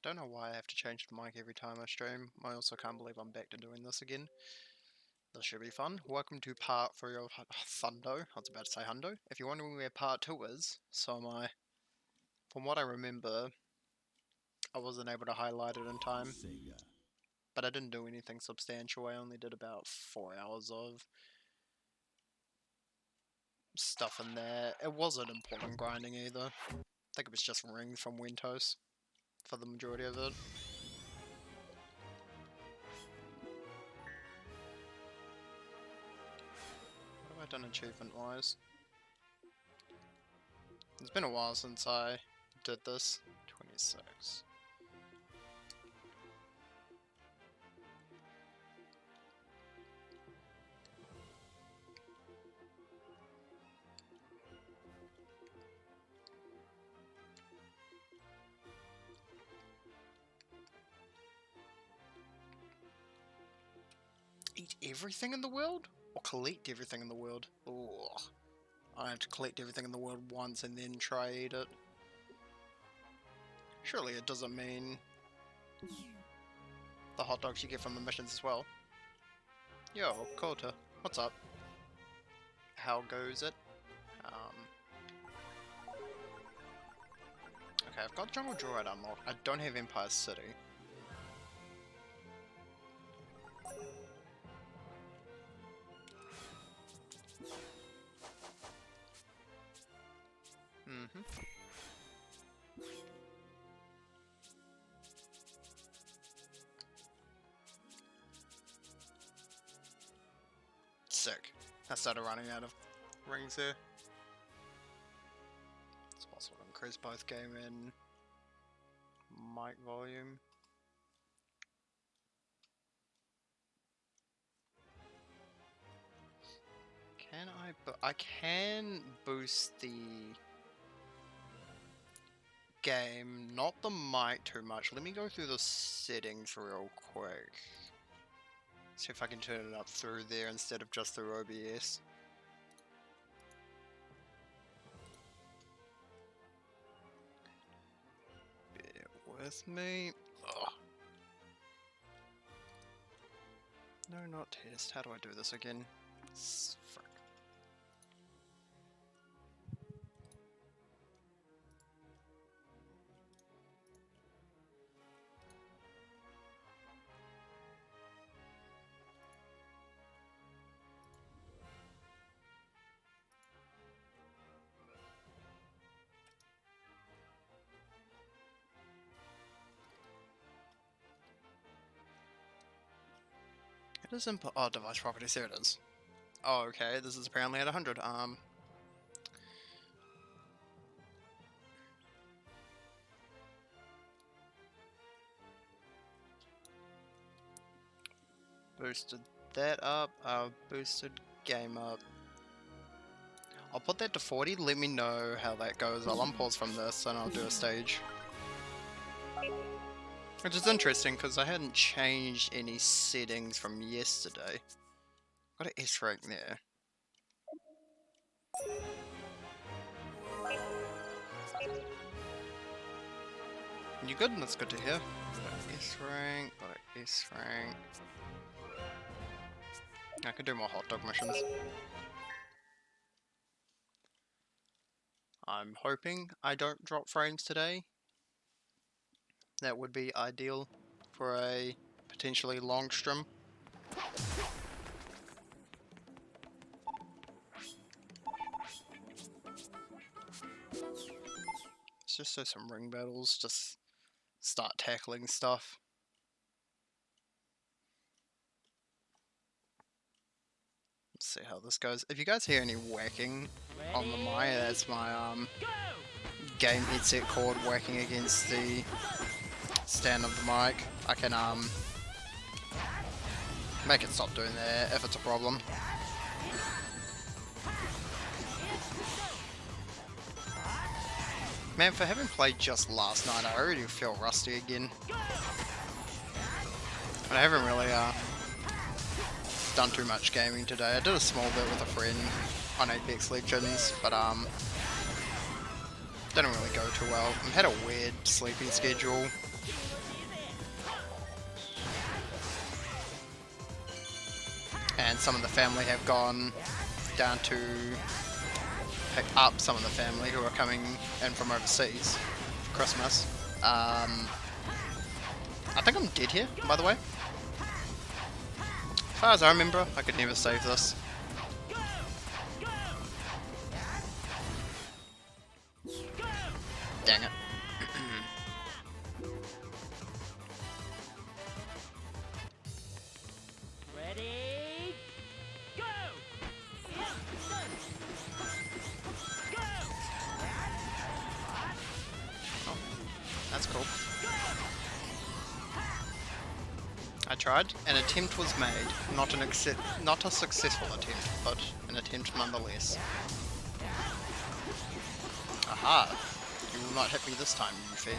don't know why I have to change the mic every time I stream. I also can't believe I'm back to doing this again. This should be fun. Welcome to part 3 of Thundo. I was about to say Hundo. If you're wondering where part 2 is, so am I. From what I remember, I wasn't able to highlight it in time. But I didn't do anything substantial. I only did about 4 hours of stuff in there. It wasn't important grinding either. I think it was just rings from SSᵒᵐᵉᵗ for the majority of it. What have I done achievement-wise? It's been a while since I did this. 26. Eat everything in the world? Or collect everything in the world? Ooh. I have to collect everything in the world once and then try eat it. Surely it doesn't mean the hot dogs you get from the missions as well. Yo, SSᵒᵐᵗ, what's up? How goes it? Okay, I've got Jungle Druid unlocked. I don't have Empire City. Sick. I started running out of rings here. It's possible to increase both game and mic volume. Can I can boost the game, not the mic too much. Let me go through the settings real quick. See if I can turn it up through there instead of just through OBS. Bear with me. Ugh. No, not test. How do I do this again? Frick. It is input. Oh, device properties. There it is. Oh, okay. This is apparently at 100. Boosted that up. Boosted game up. I'll put that to 40. Let me know how that goes. I'll unpause from this and I'll do a stage. Which is interesting because I hadn't changed any settings from yesterday. Got an S rank there. You good? That's good to hear. Got an S rank, got an S rank. I could do more hot dog missions. I'm hoping I don't drop frames today. That would be ideal for a potentially long stream. Let's just do some ring battles, just start tackling stuff. Let's see how this goes. If you guys hear any whacking on the mic, that's my game headset cord whacking against the stand of the mic. I can make it stop doing that if it's a problem. Man, for having played just last night, I already feel rusty again. But I haven't really done too much gaming today. I did a small bit with a friend on Apex Legends, but didn't really go too well. I've had a weird sleeping schedule. and some of the family have gone down to pick up some of the family who are coming in from overseas for Christmas. I think I'm dead here, by the way. As far as I remember, I could never save this. Dang it. Ready? Go! Oh, that's cool. I tried. An attempt was made. Not a successful attempt, but an attempt nonetheless. Aha! You will not hit me this time, you fiend.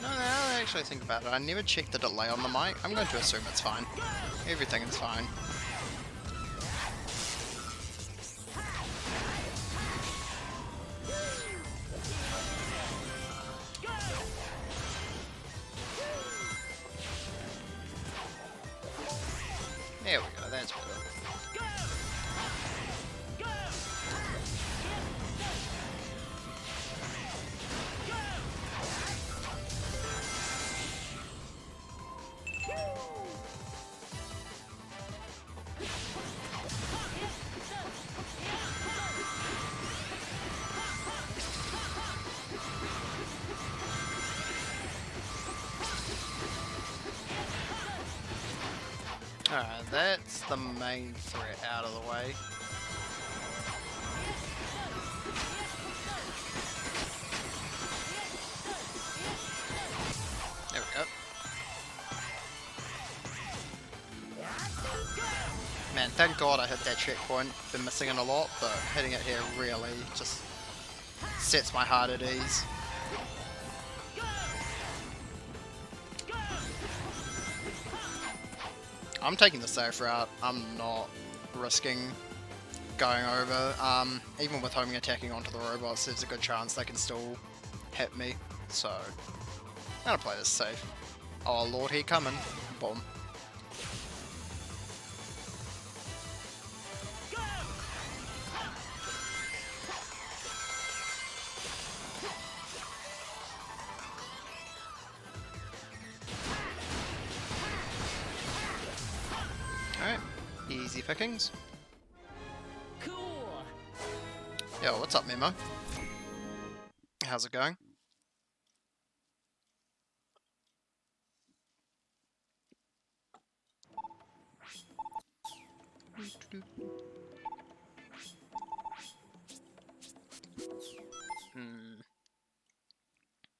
No, now I actually think about it. I never checked the delay on the mic. I'm going to assume it's fine. Everything is fine. There we go, that's better. Alright, that's the main threat out of the way. There we go. Man, thank God I hit that checkpoint. Been missing it a lot, but hitting it here really just sets my heart at ease. I'm taking the safe route. I'm not risking going over. Even with homing attacking onto the robots, there's a good chance they can still hit me. So, I'm gonna play this safe. Oh lord, he coming. Boom. Alright, easy pickings. Cool. Yo, what's up, Memo? How's it going?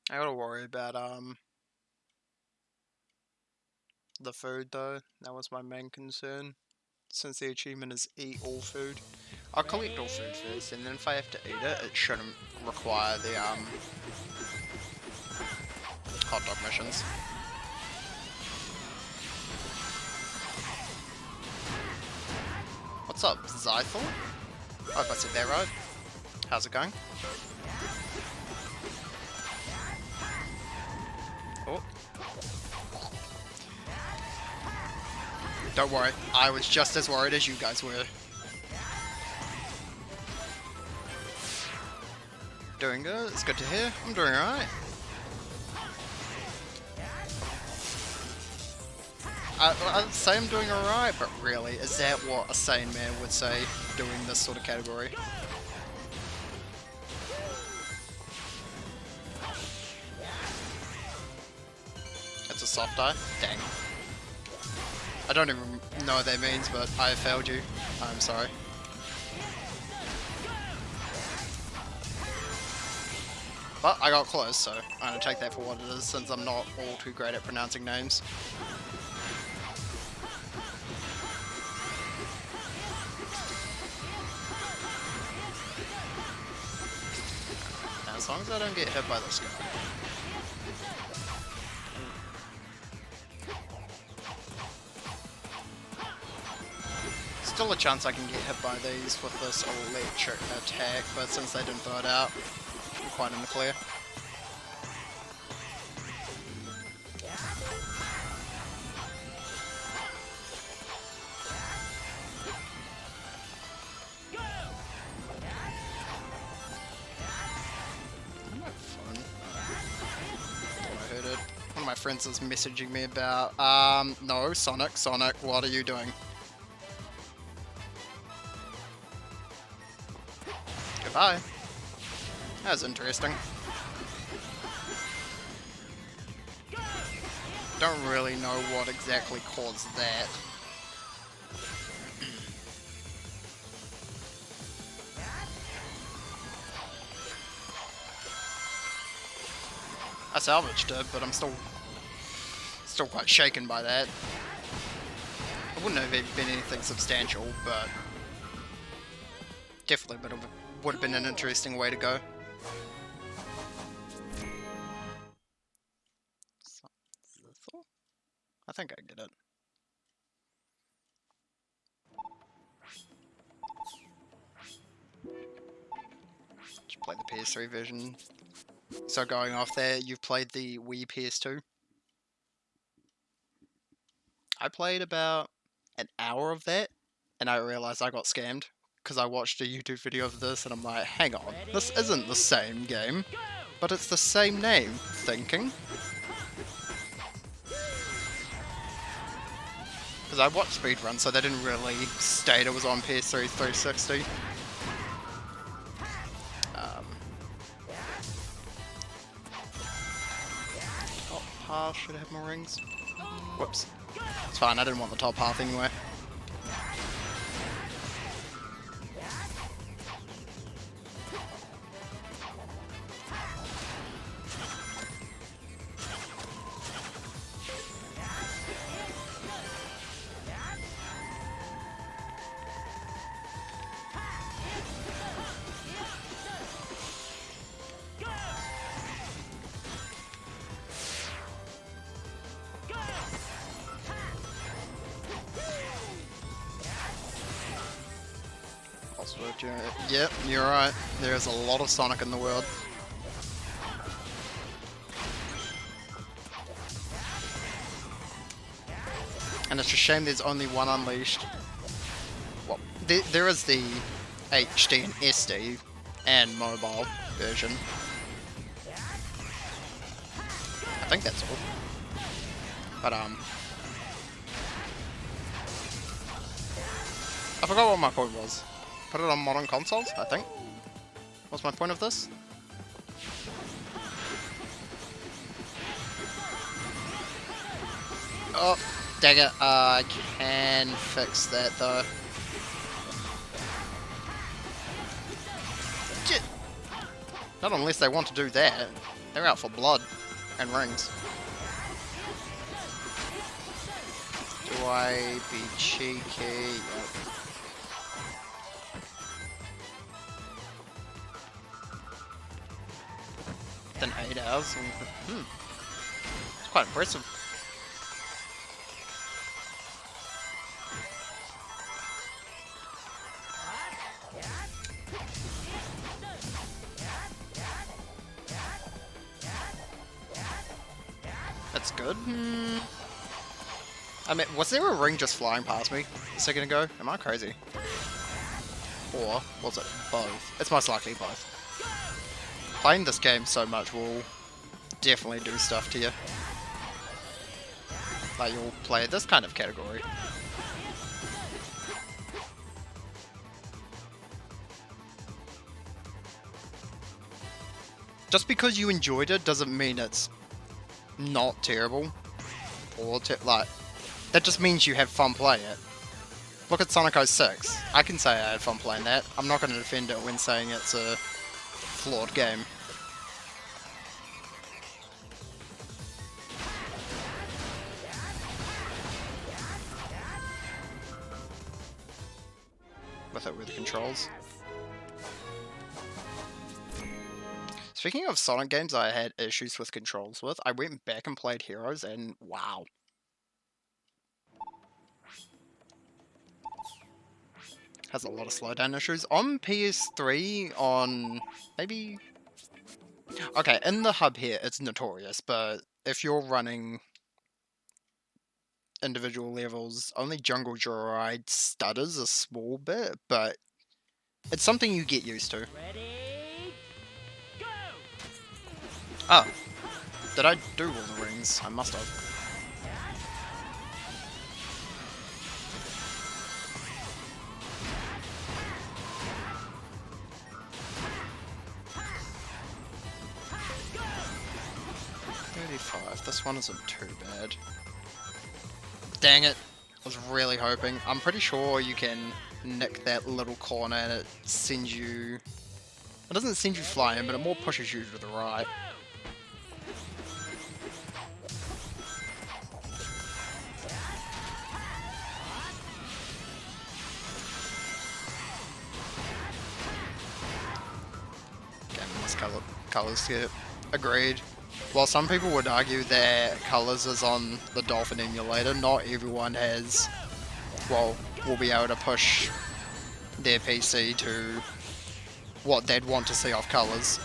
I gotta worry about the food though. That was my main concern. Since the achievement is eat all food. I'll collect all food first, and then if I have to eat it, it shouldn't require the hot dog missions. What's up, Zythel? I hope I said that right. How's it going? Oh. Don't worry, I was just as worried as you guys were. Doing good, it's good to hear. I'm doing alright. I'd say I'm doing alright, but really, is that what a sane man would say doing this sort of category? It's a soft eye? Dang. I don't even know what that means, but I have failed you. I'm sorry. But I got close, so I'm gonna take that for what it is, since I'm not all too great at pronouncing names. Now, as long as I don't get hit by this guy. Still a chance I can get hit by these with this electric attack, but since they didn't throw it out, I'm quite in the clear. friends is messaging me about. No, Sonic, what are you doing? Goodbye. That was interesting. Don't really know what exactly caused that. I salvaged it, but I'm still quite shaken by that. It wouldn't have been anything substantial, but definitely would have been an interesting way to go. I think I get it. Just play the PS3 version. So going off there, you've played the Wii PS2? I played about an hour of that, and I realized I got scammed, because I watched a YouTube video of this, and I'm like, hang on, this isn't the same game, but it's the same name, thinking. Because I watched Speedrun, so they didn't really state it was on PS3 360. Top half should have more rings. Whoops. It's fine, I didn't want the top half anyway. Yep, you're right. There's a lot of Sonic in the world. And it's a shame there's only one Unleashed. Well, there is the HD and SD and mobile version. I think that's all. But I forgot what my point was. Put it on modern consoles, I think. What's my point of this? Oh, dang it. I can fix that though. Shit. Not unless they want to do that. They're out for blood and rings. Do I be cheeky? Yep. Than 8 hours. It's quite impressive. That's good. I mean, was there a ring just flying past me a second ago? Am I crazy? Or was it both? It's most likely both. Playing this game so much will definitely do stuff to you. Like, you'll play this kind of category. Just because you enjoyed it doesn't mean it's not terrible. Or, like, that just means you have fun playing it. Look at Sonic 06. I can say I had fun playing that. I'm not going to defend it when saying it's a flawed game. With the controls. Speaking of Sonic games I had issues with controls with, I went back and played Heroes and wow. Has a lot of slowdown issues. On PS3, on maybe... Okay, in the hub here, it's notorious, but if you're running individual levels, only Jungle Joyride stutters a small bit, but it's something you get used to. Ready, go! Oh, Did I do all the rings? I must have. This one isn't too bad. Dang it. I was really hoping. I'm pretty sure you can nick that little corner and it sends you... It doesn't send you flying, but it more pushes you to the right. Again, this colours here. Agreed. While some people would argue that Colours is on the Dolphin emulator, not everyone has, well, will be able to push their PC to what they'd want to see off Colours.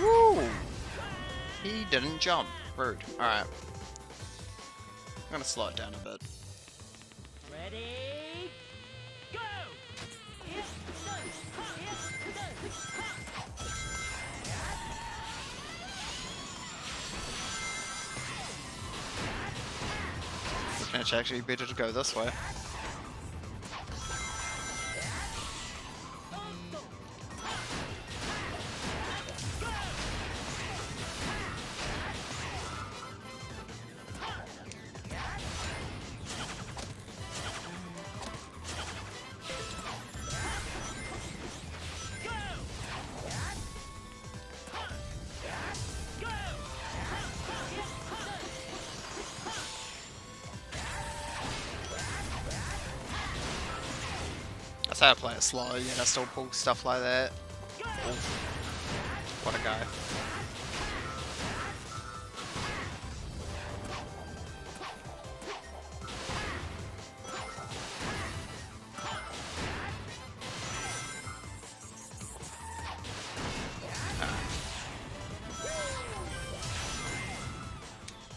Woo! He didn't jump. Rude. Alright. I'm gonna slow it down a bit. Ready, go! It's actually better to go this way. That's how I play it slow, you know, still pull stuff like that. Oof. What a guy.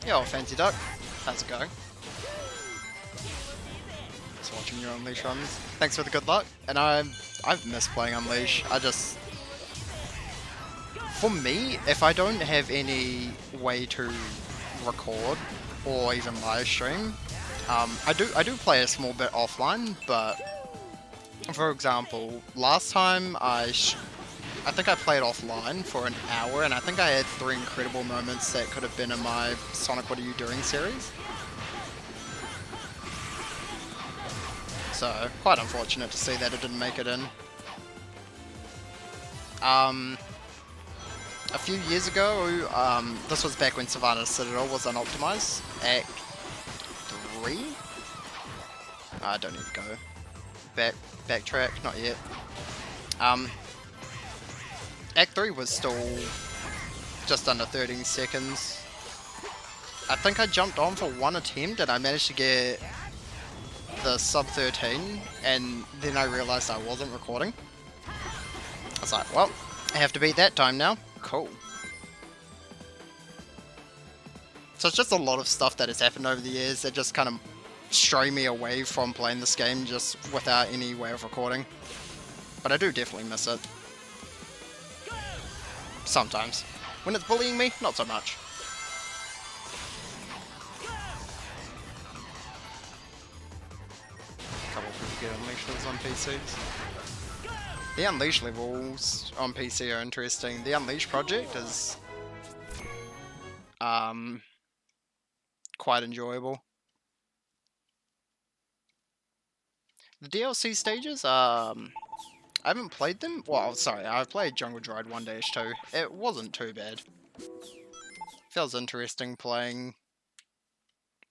Yo, Fancy Duck. How's it going? Just watching your Unleash runs. Thanks for the good luck. And I've missed playing Unleash. For me, if I don't have any way to record or even live stream, I do play a small bit offline. But for example, last time I think I played offline for an hour, and I think I had 3 incredible moments that could have been in my Sonic What Are You Doing series. So, quite unfortunate to see that it didn't make it in. A few years ago, this was back when Savannah Citadel was unoptimized, Act 3? I don't need to go. Backtrack, not yet. Act 3 was still just under 13 seconds. I think I jumped on for 1 attempt and I managed to get the sub 13, and then I realized I wasn't recording. I was like, well, I have to beat that time now. Cool. So it's just a lot of stuff that has happened over the years that just kind of stray me away from playing this game just without any way of recording. But I do definitely miss it. Sometimes. When it's bullying me, not so much. A couple of people get Unleash levels on PCs. The Unleash levels on PC are interesting. The Unleash project is quite enjoyable. The DLC stages, I haven't played them. Well, sorry, I've played Jungle Droid 1-2. It wasn't too bad. Feels interesting playing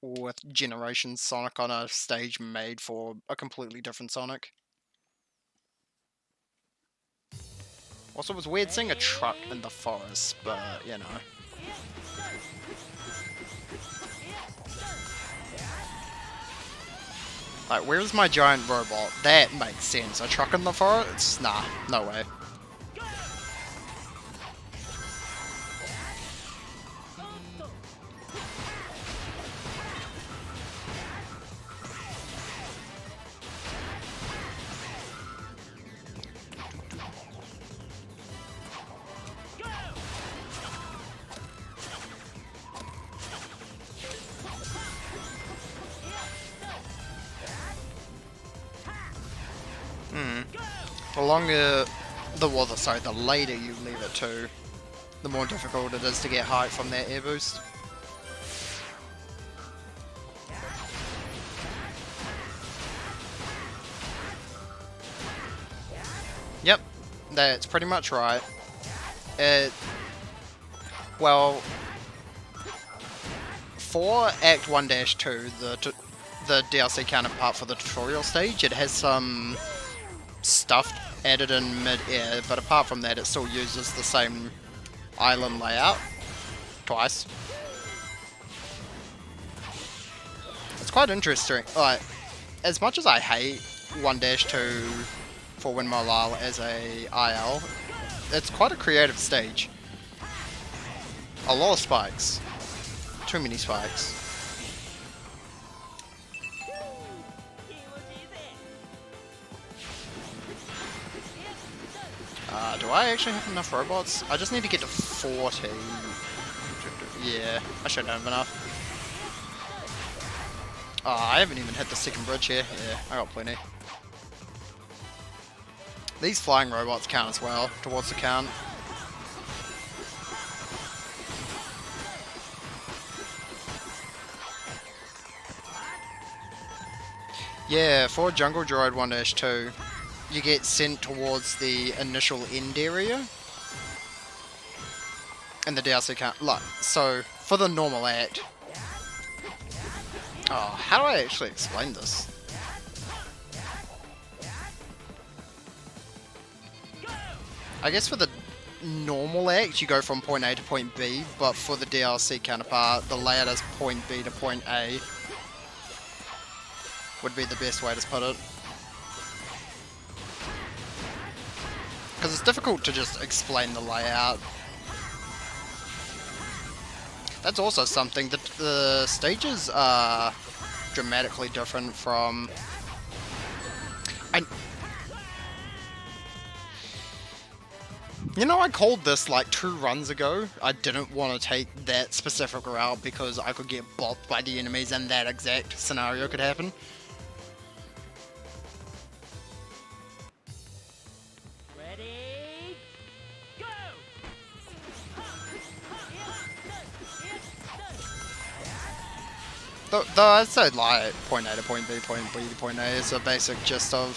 with Generations Sonic on a stage made for a completely different Sonic. Also, it was weird seeing a truck in the forest, but, you know. Like, where's my giant robot? That makes sense. A truck in the forest? Nah, no way. The longer, the later you leave it to, the more difficult it is to get height from that air boost. Yep, that's pretty much right. Well, for Act 1-2, the DLC counterpart for the tutorial stage, it has some stuff added in mid-air, but apart from that, it still uses the same island layout twice. It's quite interesting. Like, as much as I hate 1-2 for Windmill Isle as a IL, it's quite a creative stage. A lot of spikes. Too many spikes. Do I actually have enough robots? I just need to get to 40. Yeah, I should have enough. Oh, I haven't even hit the second bridge here. Yeah, I got plenty. These flying robots count as well, towards the count. Yeah, for Jungle Droid 1-2, you get sent towards the initial end area. And the DLC count, like, so, for the normal act. Oh, how do I actually explain this? I guess for the normal act, you go from point A to point B, but for the DLC counterpart, the layout is point B to point A. Would be the best way to put it. Because it's difficult to just explain the layout. That's also something that the stages are dramatically different from... You know, I called this like 2 runs ago. I didn't want to take that specific route because I could get bopped by the enemies and that exact scenario could happen. Ready, go! Though I'd say like point A to point B, point B to point A is a basic gist of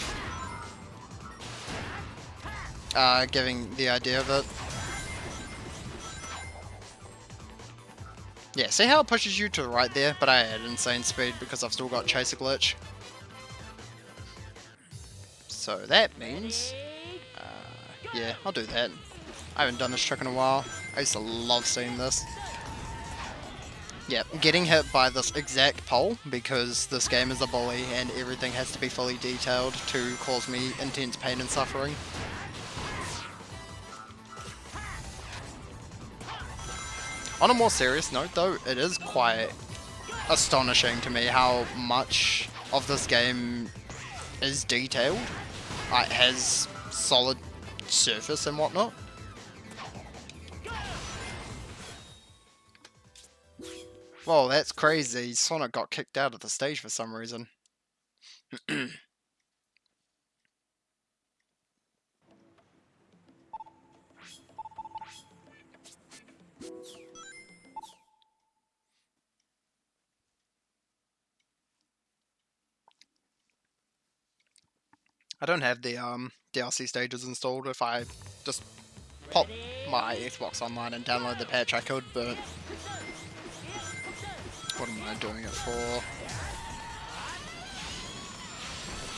giving the idea of it. Yeah, see how it pushes you to the right there? But I had insane speed because I've still got Chaser Glitch. So that means... yeah, I'll do that. I haven't done this trick in a while. I used to love seeing this. Yeah, getting hit by this exact pole because this game is a bully and everything has to be fully detailed to cause me intense pain and suffering. On a more serious note though, it is quite astonishing to me how much of this game is detailed. It has solid surface and whatnot. Whoa, that's crazy. Sonic got kicked out of the stage for some reason. I don't have the DLC stages installed. If I just pop my Xbox Online and download the patch, I could, but what am I doing it for?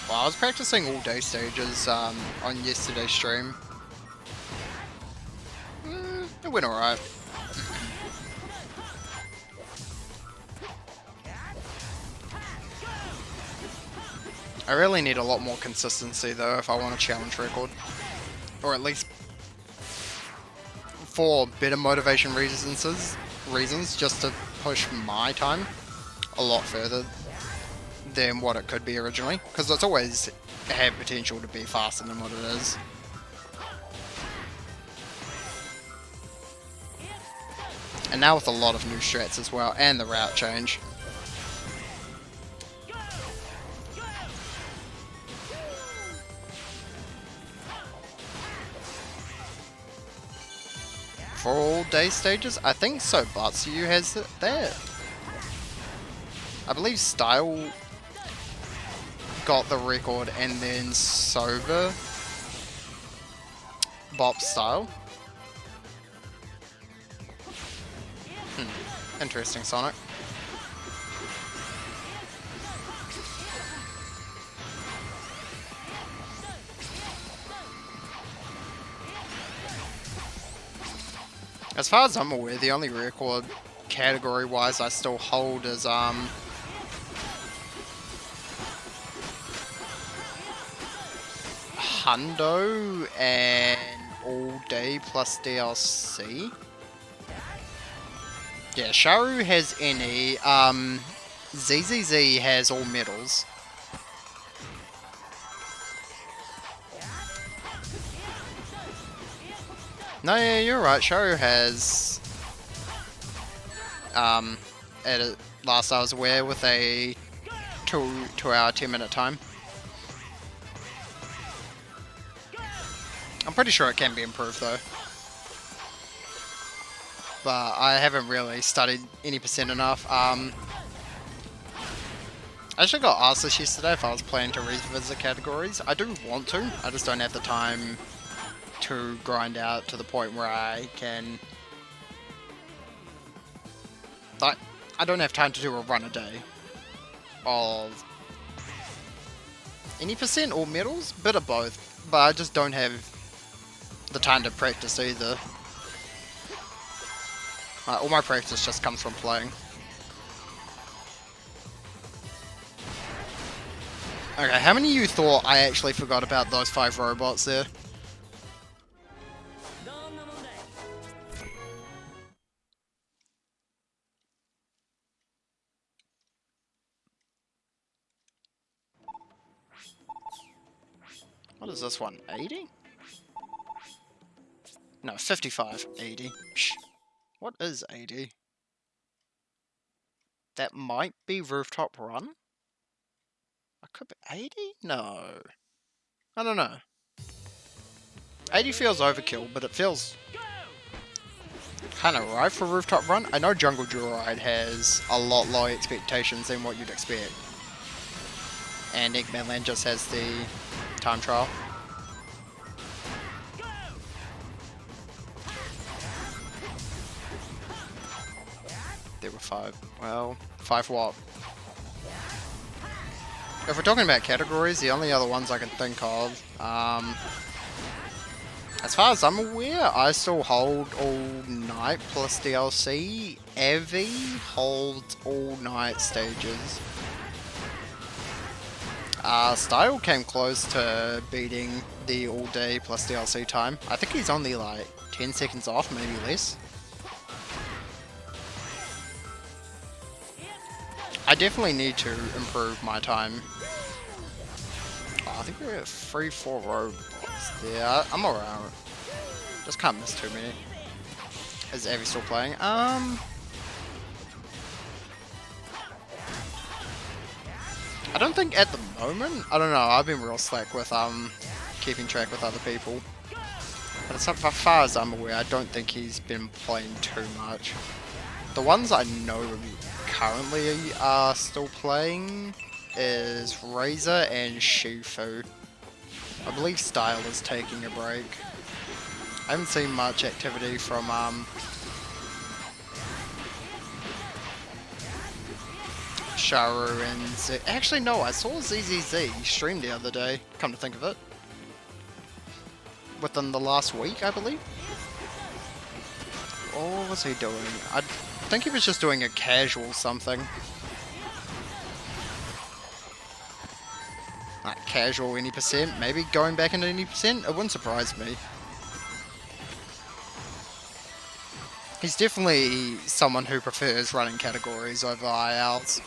Well, I was practicing all day stages on yesterday's stream. It went alright. I really need a lot more consistency though if I want a challenge record. Or at least for better motivation reasons just to push my time a lot further than what it could be originally. Because it's always had potential to be faster than what it is. And now with a lot of new strats as well, and the route change. for all day stages? I think so. Batsuyu has it there. I believe Style got the record and then Sober Bop Style. Interesting, Sonic. As far as I'm aware, the only record category-wise I still hold is Hundo and all day plus DLC. Yeah, Sharu has any. ZZZ has all medals. No, yeah, you're right. Sharu has. Last I was aware, with a 2-hour 10-minute time. I'm pretty sure it can be improved though. But I haven't really studied any percent enough. I actually got asked this yesterday if I was planning to revisit categories. I do want to, I just don't have the time to grind out to the point where I can... Like, I don't have time to do a run a day of any percent or medals, bit of both, but I just don't have the time to practice either. All my practice just comes from playing. Okay, how many of you thought I actually forgot about those 5 robots there? What is this one? 80? No, 55. 80. Shh. What is 80? That might be Rooftop Run? I could be 80? No. I don't know. 80 feels overkill, but it feels kind of right for Rooftop Run. I know Jungle Joyride has a lot lower expectations than what you'd expect. And Eggman Land just has the time trial. There were 5. Well, 5 what? If we're talking about categories, the only other ones I can think of, as far as I'm aware, I still hold all night plus DLC. Evi holds all night stages. Style came close to beating the all day plus DLC time. I think he's only like 10 seconds off, maybe less. I definitely need to improve my time. Oh, I think we're at 3-4 robots there. I'm alright. Just can't miss too many. Is Abby still playing? I don't think at the moment. I don't know. I've been real slack with keeping track with other people. But as far as I'm aware, I don't think he's been playing too much. The ones I know currently are still playing is Razor and Shifu. I believe Style is taking a break. I haven't seen much activity from Sharu and Z. Actually, no, I saw ZZZ stream the other day, come to think of it. Within the last week, I believe. What was he doing? I think he was just doing a casual something. Like casual any percent, maybe going back into any percent, it wouldn't surprise me. He's definitely someone who prefers running categories over ILs.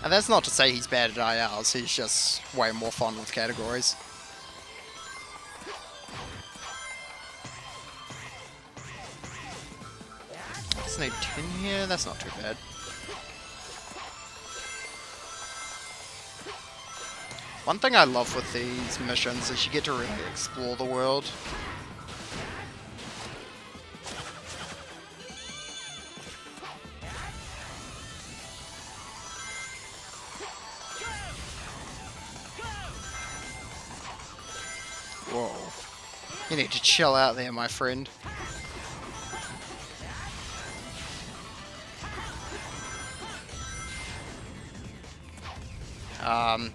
And that's not to say he's bad at ILs, he's just way more fond with categories. Just need 10 here, that's not too bad. One thing I love with these missions is you get to really explore the world. Whoa. You need to chill out there, my friend.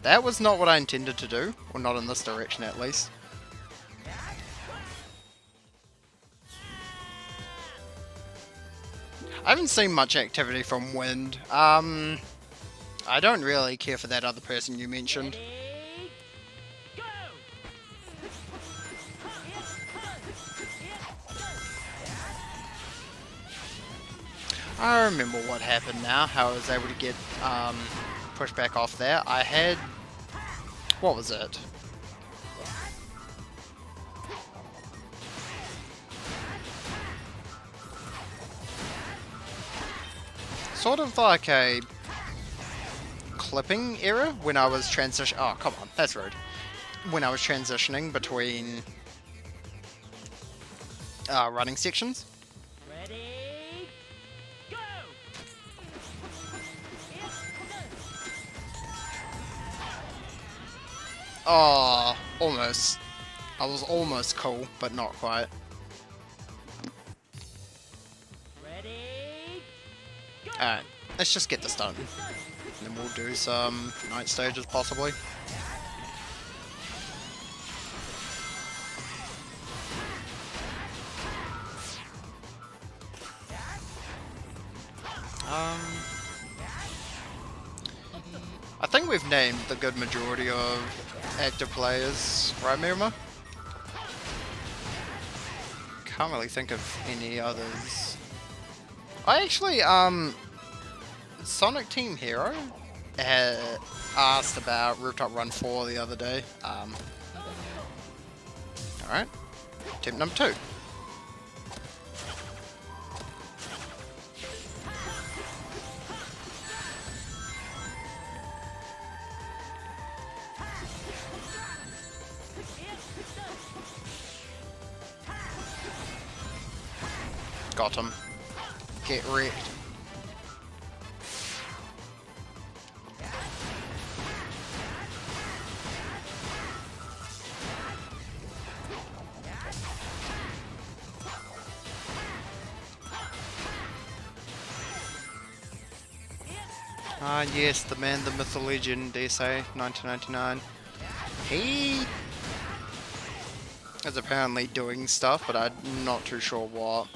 That was not what I intended to do, or not in this direction at least. I haven't seen much activity from Wind. I don't really care for that other person you mentioned. I remember what happened now, how I was able to get pushed back off there. I had... what was it? Sort of like a clipping error when I was oh, come on, that's rude. When I was transitioning between running sections. Ready, go! Oh, almost. I was almost cool, but not quite. Ready, go! Alright, let's just get this done. And then we'll do some night stages, possibly. I think we've named the good majority of active players, right, Mirama? Can't really think of any others. I actually, Sonic Team Hero had asked about Rooftop Run 4 the other day. Alright, tip number 2. Got him. Get wrecked. Ah, yes, the man, the myth, the legend, DSA, 1999. He is apparently doing stuff, but I'm not too sure what.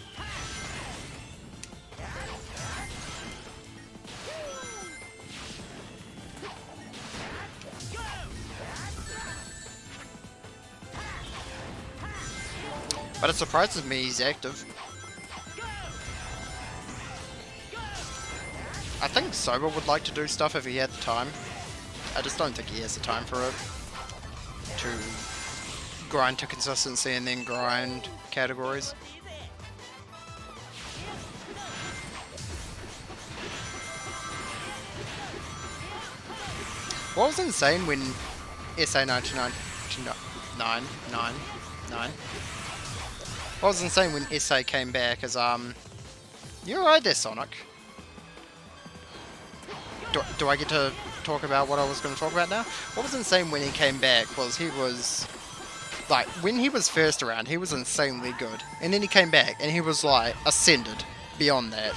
But it surprises me he's active. I think Sober would like to do stuff if he had the time. I just don't think he has the time for it. To grind to consistency and then grind categories. What was insane when SA 1999 What was insane when SA came back is, you're right there, Sonic. Do I get to talk about what I was going to talk about now? What was insane when he came back was he was, like, when he was first around, he was insanely good. And then he came back, and he was, like, ascended beyond that.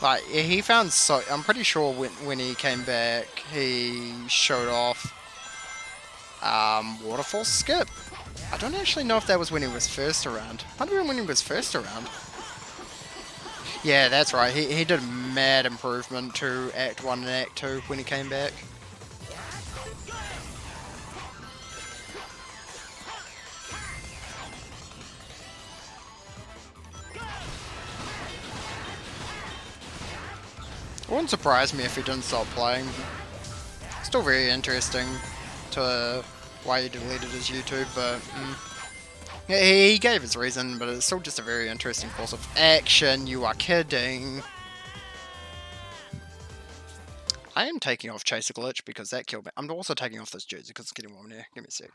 Like, he found so... I'm pretty sure when he came back, he showed off Waterfall Skip. I don't actually know if that was when he was first around. Might have been when he was first around. Yeah, that's right. He did a mad improvement to Act 1 and Act 2 when he came back. It wouldn't surprise me if he didn't stop playing. Still very interesting to why he deleted his YouTube, but yeah, he gave his reason, but it's still just a very interesting course of action. You are kidding. I am taking off Chaser Glitch because that killed me. I'm also taking off this jersey because it's getting warm in here. Give me a sec.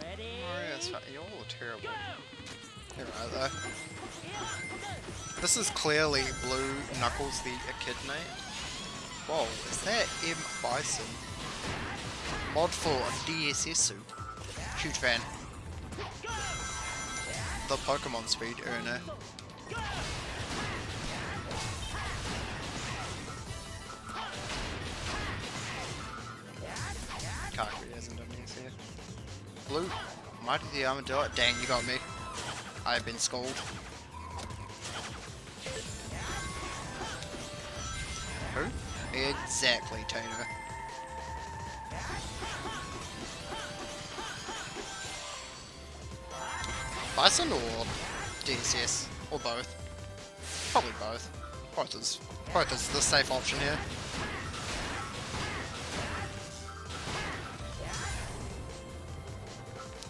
Ready? Oh, yeah, it's fine. You're all terrible. Go! You're right, though. This is clearly Blue Knuckles the Echidna. Whoa, is that M. Bison? Mod for DSS. Huge fan. The Pokemon speed earner. Kaku hasn't done this here. Blue, Mighty the Armadillo. Dang, you got me. I have been schooled. Who? Exactly, Tato. Bison or DSS? Or both? Probably both. Both is the safe option here.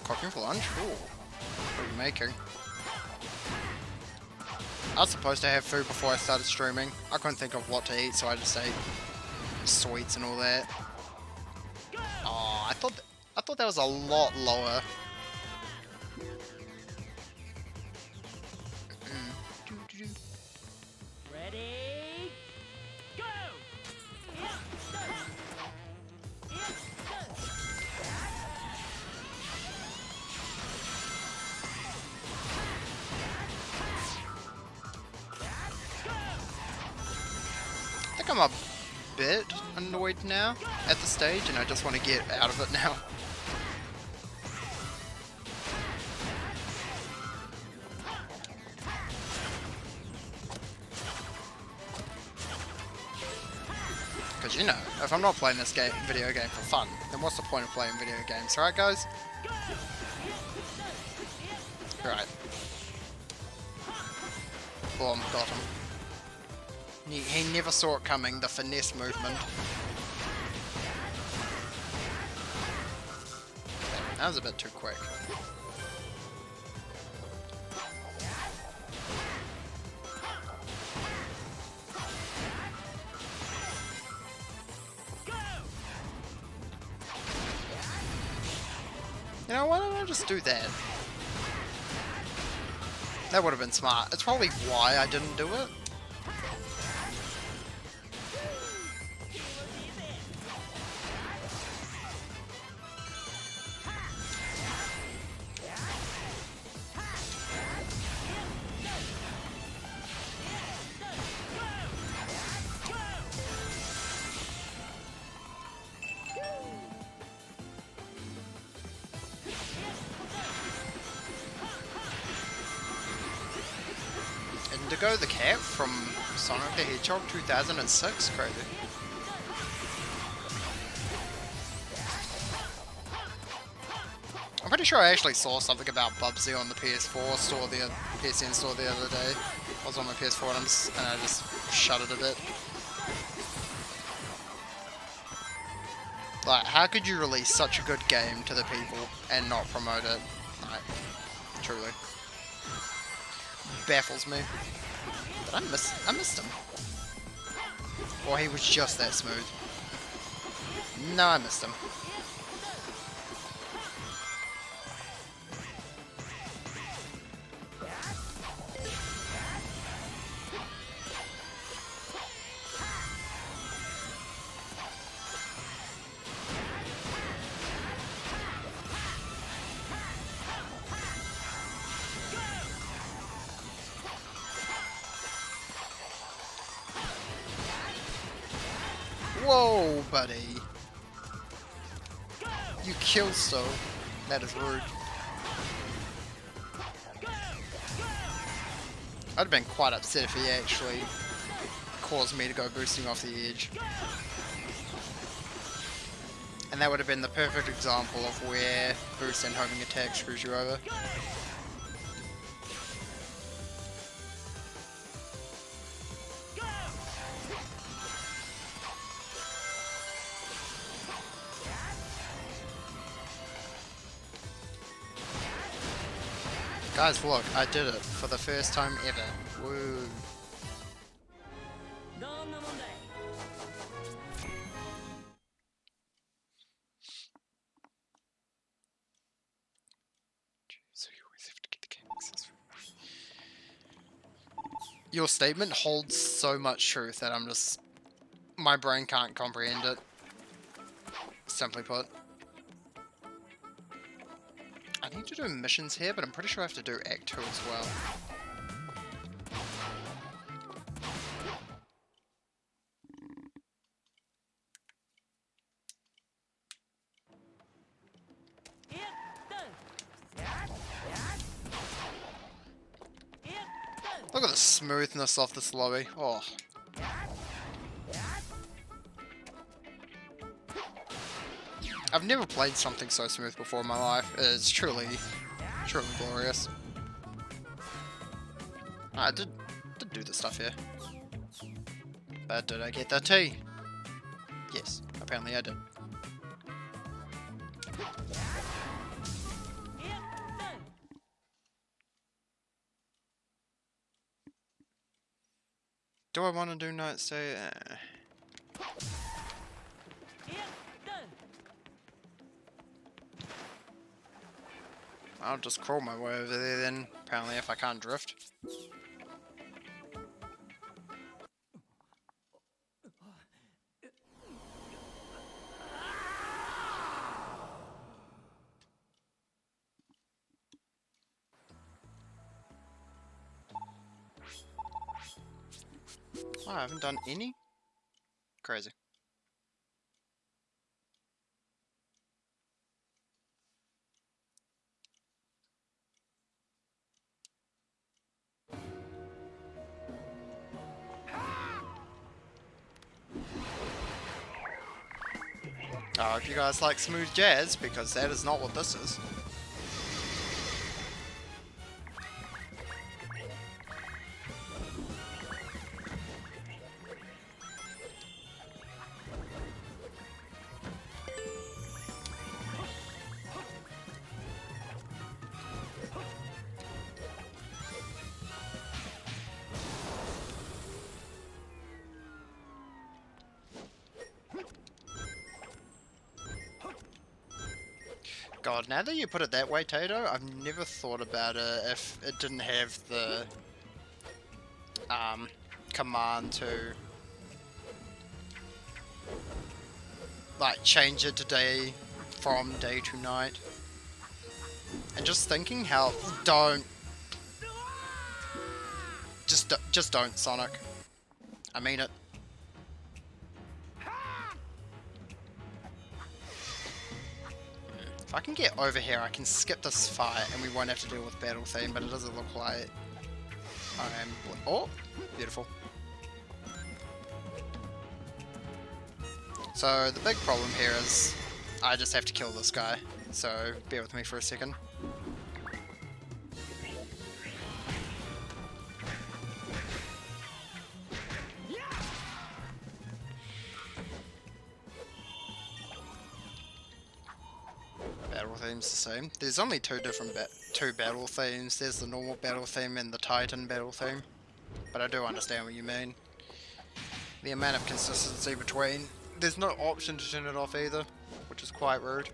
Cooking for lunch? Ooh. What are you making? I was supposed to have food before I started streaming. I couldn't think of what to eat, so I just ate sweets and all that. Oh, I thought that was a lot lower. Ready? Go! I think I'm a bit annoyed now at the stage, and I just want to get out of it now. Because, you know, if I'm not playing this video game for fun, then what's the point of playing video games, right, guys? Right. Boom, got him. He never saw it coming, the finesse movement. That was a bit too quick. You know, why don't I just do that? That would have been smart. It's probably why I didn't do it. Indigo the cat from Sonic the Hedgehog 2006, crazy. I'm pretty sure I actually saw something about Bubsy on the PS4 store, the PSN store the other day. I was on my PS4 and I just shuddered a bit. Like, how could you release such a good game to the people and not promote it? Like, truly. Baffles me. Did I missed him. Or he was just that smooth. No, I missed him. Whoa, buddy. You killed so. That is rude. I'd have been quite upset if he actually caused me to go boosting off the edge. And that would have been the perfect example of where boost and homing attack screws you over. Guys, look, I did it for the first time ever. Woo. So you always have to get the kings. Your statement holds so much truth that I'm just... my brain can't comprehend it. Simply put. I need to do missions here, but I'm pretty sure I have to do Act 2 as well. Look at the smoothness of this lobby. Oh. I've never played something so smooth before in my life. It's truly glorious. I did do the stuff here. But did I get that tea? Yes, apparently I did. Do I want to do night stay? I'll just crawl my way over there then, apparently, if I can't drift. Oh, I haven't done any? Crazy. I hope you guys like smooth jazz, because that is not what this is. God, now that you put it that way, Tato, I've never thought about it if it didn't have the command to like change it to day from day to night. And just thinking how just don't, Sonic. I mean it. If I can get over here, I can skip this fight and we won't have to deal with battle theme, but it doesn't look like I am... Oh! Beautiful. So, the big problem here is I just have to kill this guy, so bear with me for a second. Theme's the same. There's only two battle themes. There's the normal battle theme and the Titan battle theme. But I do understand what you mean. The amount of consistency between... There's no option to turn it off either, which is quite rude.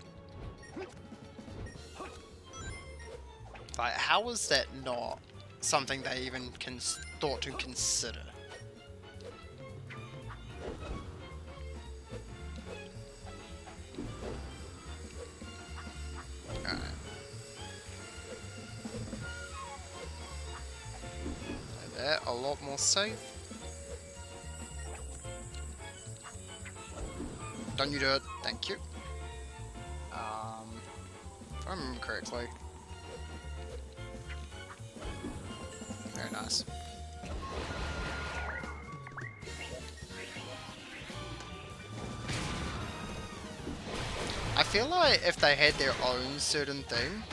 Like, how is that not something they even thought to consider? A lot more safe. Don't you do it. Thank you. If I remember correctly. Very nice. feel like if they had their own certain thing...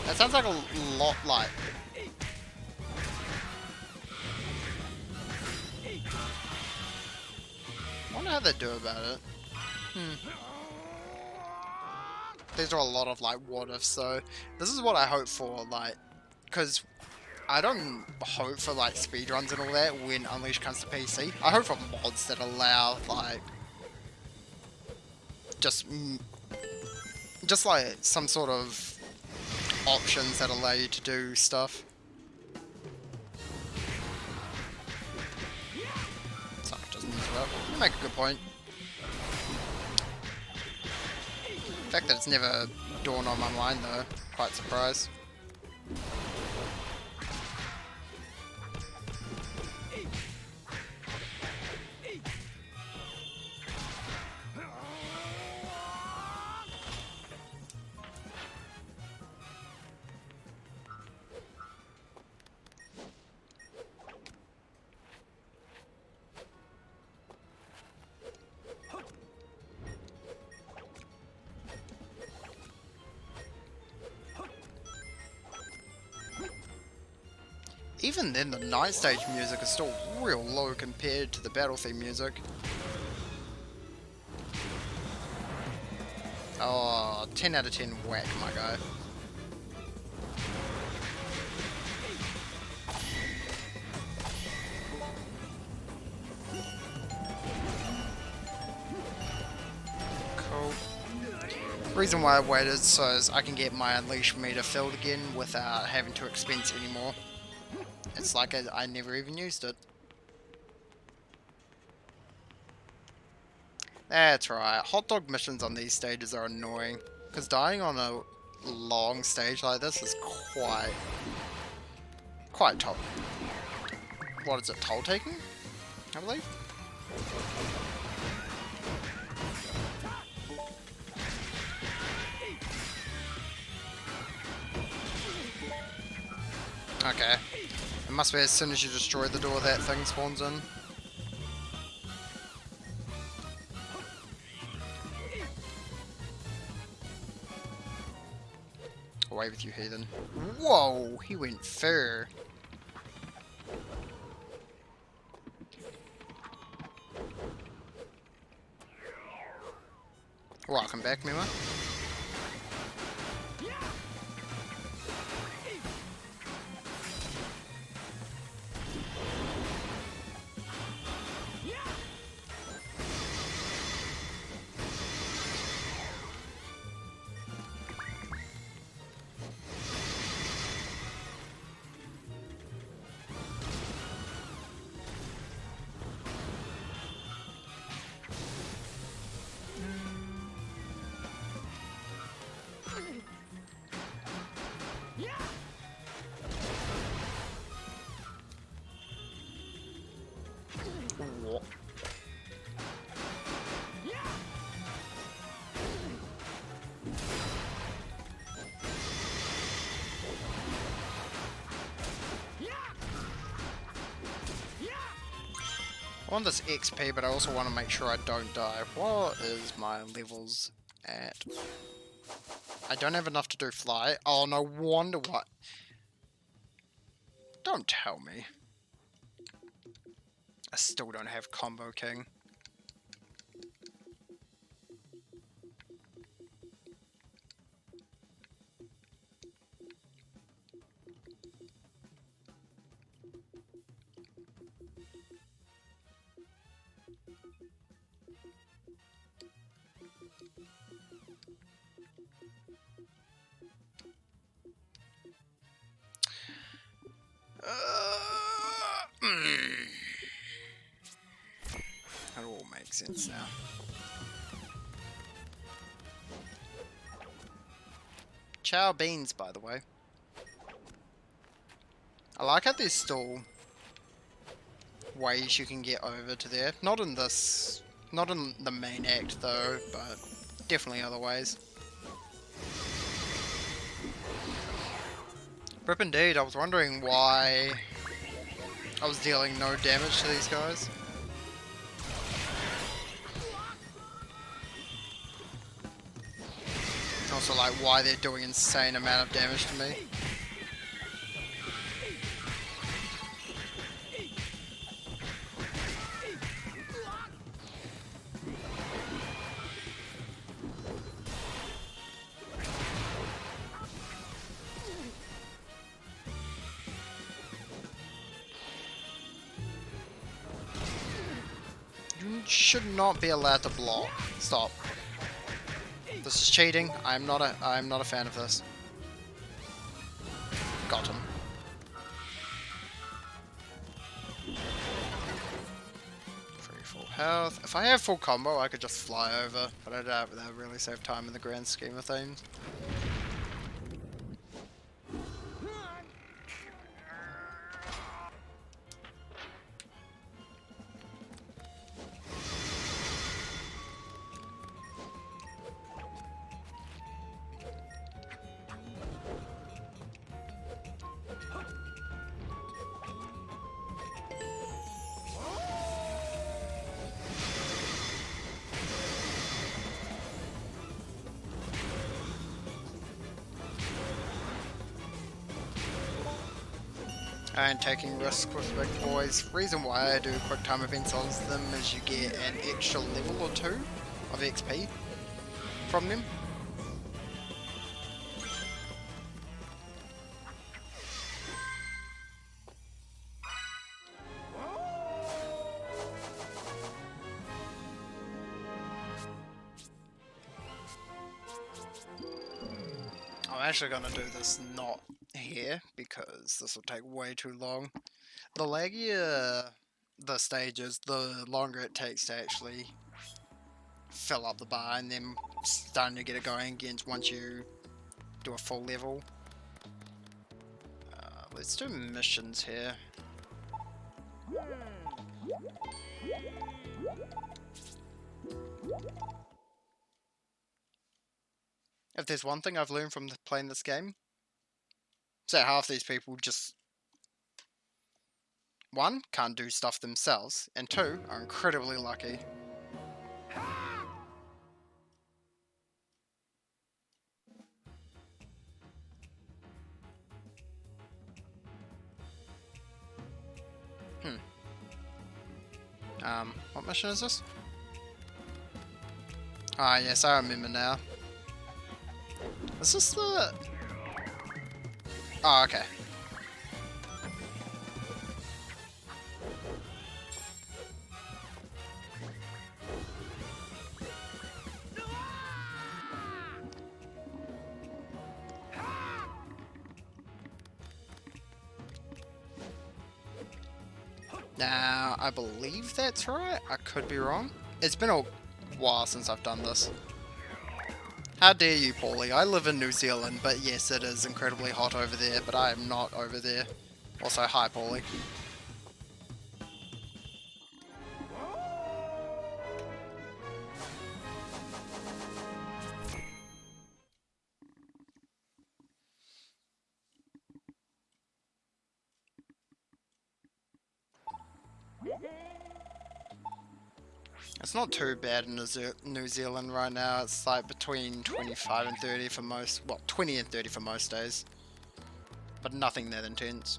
That sounds like a lot like... I wonder how they do about it. These are a lot of like what ifs, so this is what I hope for, like, because I don't hope for like speedruns and all that when Unleashed comes to PC. I hope for mods that allow like just like some sort of options that allow you to do stuff. Someone just moves it up. You make a good point. The fact that it's never dawned on my mind though, quite surprised. Even then, the night stage music is still real low compared to the battle theme music. Oh, 10 out of 10 whack, my guy. Cool. The reason why I waited so is I can get my Unleash meter filled again without having to expense anymore. It's like I never even used it. That's right. Hot dog missions on these stages are annoying. Because dying on a long stage like this is quite top. What is it, toll taking? I believe? Okay. It must be as soon as you destroy the door that thing spawns in. Away with you, heathen. Whoa! He went fur. Welcome back, Mima. I want this XP, but I also want to make sure I don't die. What is my levels at? I don't have enough to do fly. Oh, no wonder what. Don't tell me. I still don't have Combo King. That all makes sense now. Chow beans, by the way. I like how there's still ways you can get over to there. Not in this, not in the main act though, but definitely other ways. Rip indeed, I was wondering why I was dealing no damage to these guys. Also, like, why they're doing insane amount of damage to me. You should not be allowed to block. Stop. This is cheating. I'm not a fan of this. Got him. Free full health. If I have full combo, I could just fly over, but I doubt that would really save time in the grand scheme of things. And taking risks with big boys. Reason why I do quick time events on them is you get an extra level or 2 of XP from them. I'm actually gonna do this not here because this will take way too long. The laggier the stage is, the longer it takes to actually fill up the bar and then starting to get it going again once you do a full level. Let's do missions here. If there's one thing I've learned from playing this game, it's that half these people just, 1, can't do stuff themselves, and 2, are incredibly lucky. What mission is this? Ah, yes, I remember now. Is this the... Oh, okay. Now, I believe that's right. I could be wrong. It's been a while since I've done this. How dare you, Paulie? I live in New Zealand, but yes, it is incredibly hot over there, but I am not over there. Also, hi, Paulie. It's not too bad in New Zealand right now. It's like between 25 and 30 for most, well, 20 and 30 for most days. But nothing that intense.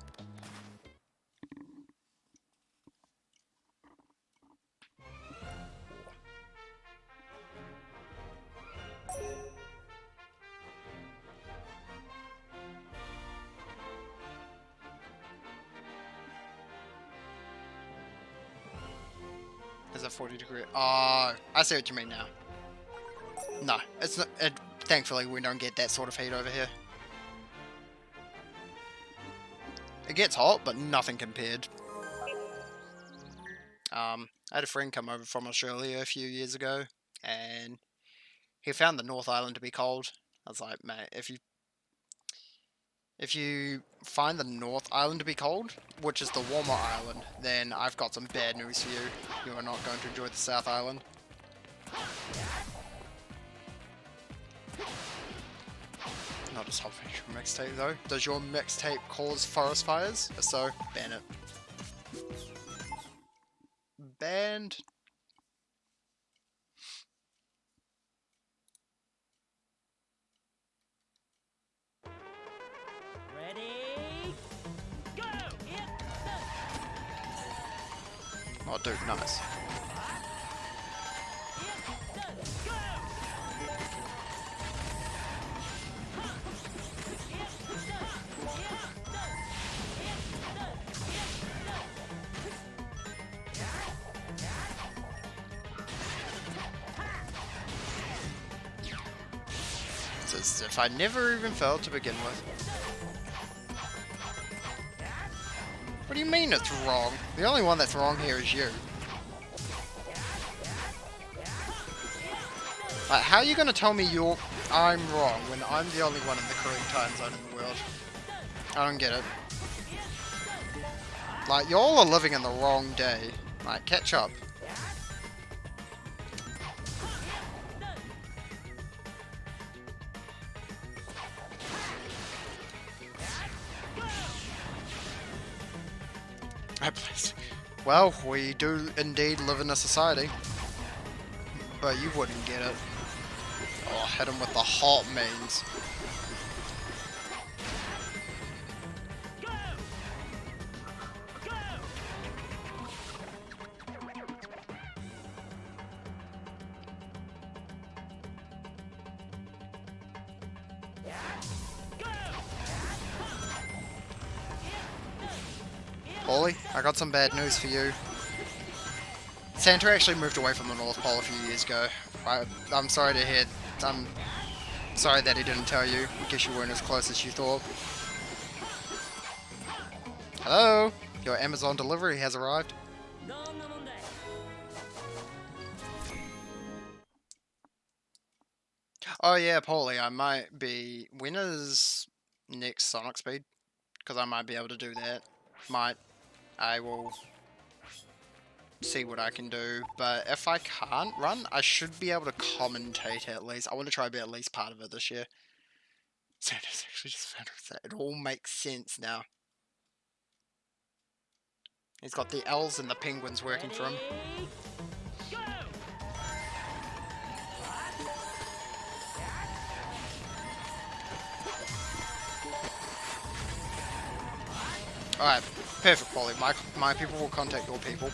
Is it 40 degree? Oh, I see what you mean now. No, it's not. Thankfully, we don't get that sort of heat over here. It gets hot, but nothing compared. I had a friend come over from Australia a few years ago, and he found the North Island to be cold. I was like, mate, if you find the North Island to be cold, which is the warmer island, then I've got some bad news for you. You are not going to enjoy the South Island. Not a self-featured mixtape though. Does your mixtape cause forest fires? If so, ban it. Banned. Oh, dude, nice. It's as if I never even fell to begin with. What do you mean it's wrong? The only one that's wrong here is you. Like, how are you gonna tell me I'm wrong when I'm the only one in the correct time zone in the world? I don't get it. Like, y'all are living in the wrong day. Like, catch up. Well, we do indeed live in a society. But you wouldn't get it. Oh, hit him with the hot mains. Paulie, I got some bad news for you. Santa actually moved away from the North Pole a few years ago. I'm sorry to hear. I'm sorry that he didn't tell you. I guess you weren't as close as you thought. Hello? Your Amazon delivery has arrived. Oh yeah, Paulie, I might be... When is next Sonic Speed? Because I might be able to do that. I will see what I can do, but if I can't run, I should be able to commentate at least. I want to try to be at least part of it this year. Santa's actually just found that. It all makes sense now. He's got the L's and the penguins working for him. Alright, perfect, Polly. My people will contact your people.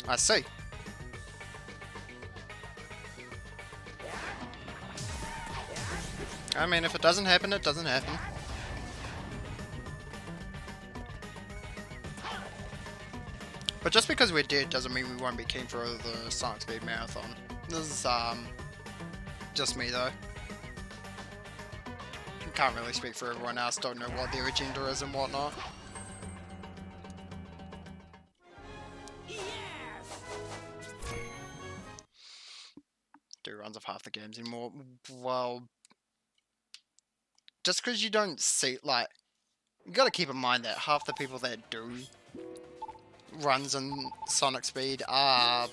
I see. I mean, if it doesn't happen, it doesn't happen. But just because we're dead doesn't mean we won't be keen for the Sonic Speed Marathon. This is, just me though. Can't really speak for everyone else, don't know what their agenda is and whatnot. Do runs of half the games anymore. Well, just because you don't see, like, you gotta keep in mind that half the people that do runs in Sonic Speed are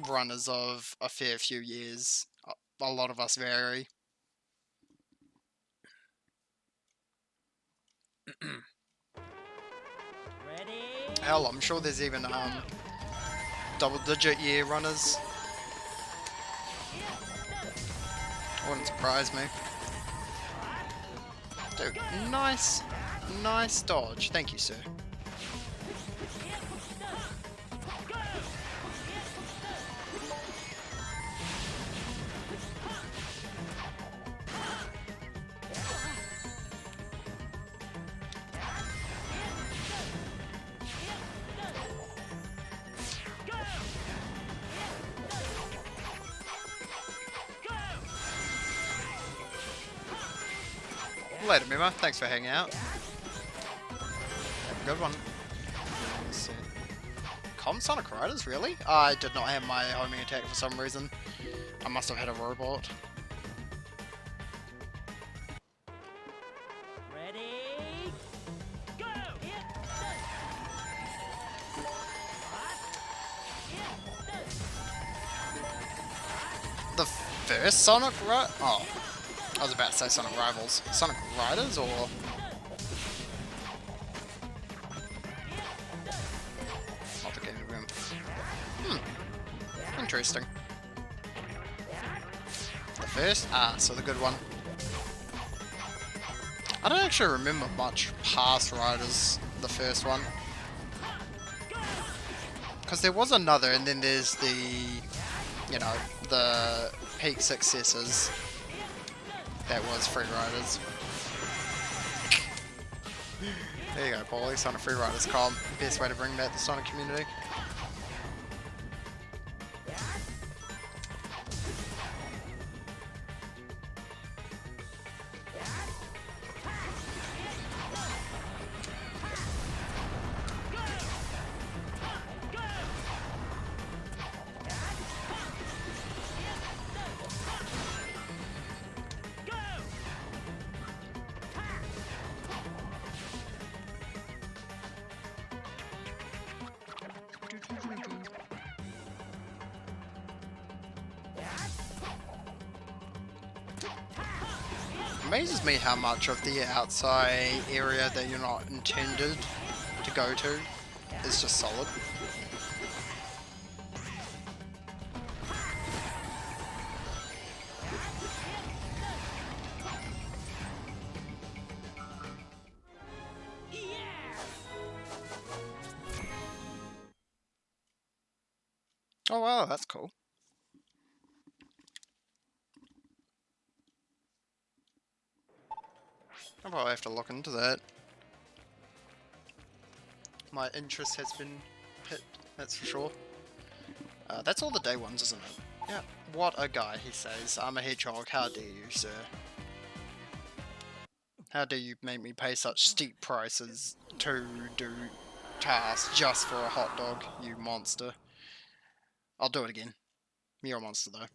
runners of a fair few years. A lot of us vary. Ready? Hell, I'm sure there's even double-digit year runners. Wouldn't surprise me. Dude, nice dodge. Thank you, sir. Later, Mima. Thanks for hanging out. Have a good one. Let's see. bomb Sonic Riders, really? I did not have my homing attack for some reason. I must have had a robot. Ready, go! The first Sonic Oh, I was about to say Sonic Rivals. Sonic Riders or... Not the game of them. Interesting. The first? Ah, so the good one. I don't actually remember much past Riders, the first one. Because there was another, and then there's the... You know, the peak successors. That was Free Riders. There you go, Paulie. Sonic Free Riders com. Best way to bring back the Sonic community. Amazes me how much of the outside area that you're not intended to go to is just solid. Oh wow, that's cool. I'll probably have to look into that. My interest has been hit, that's for sure. That's all the day ones, isn't it? Yeah. What a guy, he says. I'm a hedgehog, how dare you, sir? How dare you make me pay such steep prices to do tasks just for a hot dog, you monster. I'll do it again. You're a monster, though.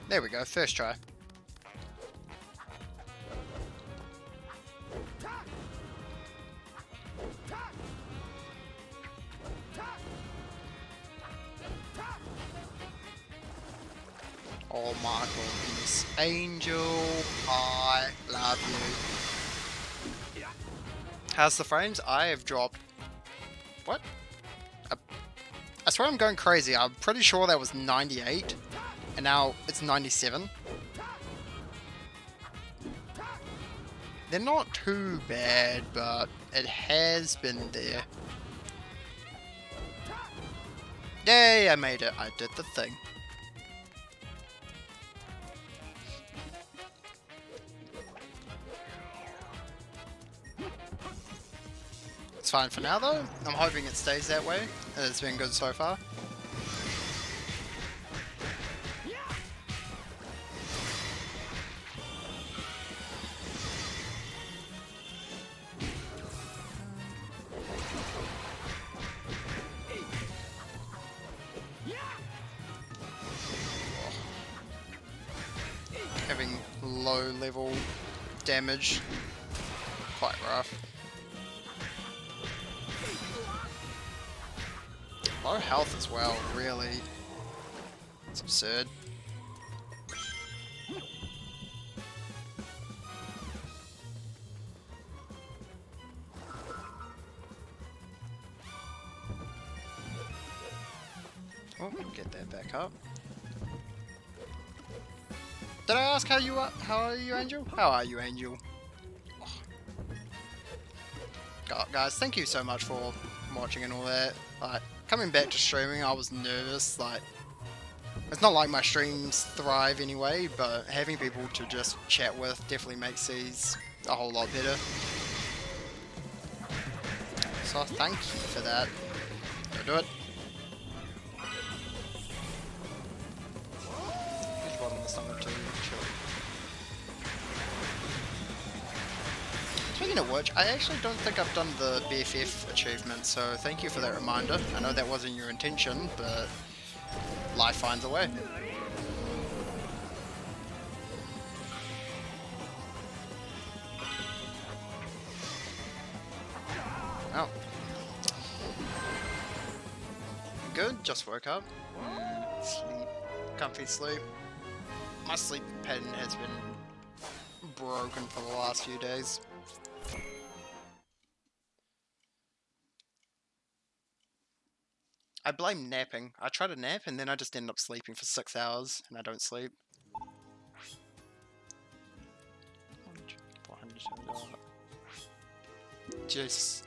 There we go, first try. Oh my goodness. Angel, I love you. How's the frames? I have dropped... What? I swear I'm going crazy. I'm pretty sure that was 98. And now it's 97. They're not too bad, but it has been there. Yay, I made it. I did the thing. It's fine for now though. I'm hoping it stays that way. It's been good so far. Having low level damage, quite rough. Low health as well, really. It's absurd. Oh, get that back up. Did I ask how you are? How are you, Angel? How are you, Angel? Oh. Oh, guys, thank you so much for watching and all that. Like, coming back to streaming, I was nervous. Like, it's not like my streams thrive anyway, but having people to just chat with definitely makes these a whole lot better. So thank you for that. Go do it. Here's one on the stomach too. Chill. Speaking of which, I actually don't think I've done the BFF achievement, so thank you for that reminder. I know that wasn't your intention, but life finds a way. Oh. Good, just woke up. Sleep. Comfy sleep. My sleep pattern has been broken for the last few days. I blame napping. I try to nap and then I just end up sleeping for 6 hours and I don't sleep. Jesus.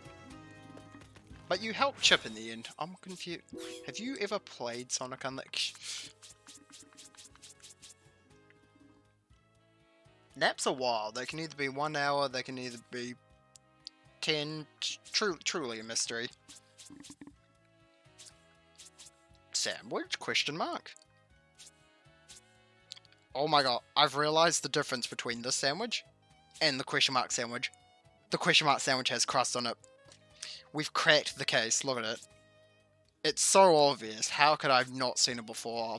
But you helped Chip in the end. I'm confused. Have you ever played Sonic Unleashed? Naps are wild. They can either be 1 hour, they can either be 10. Truly a mystery. Sandwich? Question mark. Oh my god, I've realized the difference between this sandwich and the question mark sandwich. The question mark sandwich has crust on it. We've cracked the case, look at it. It's so obvious, how could I have not seen it before?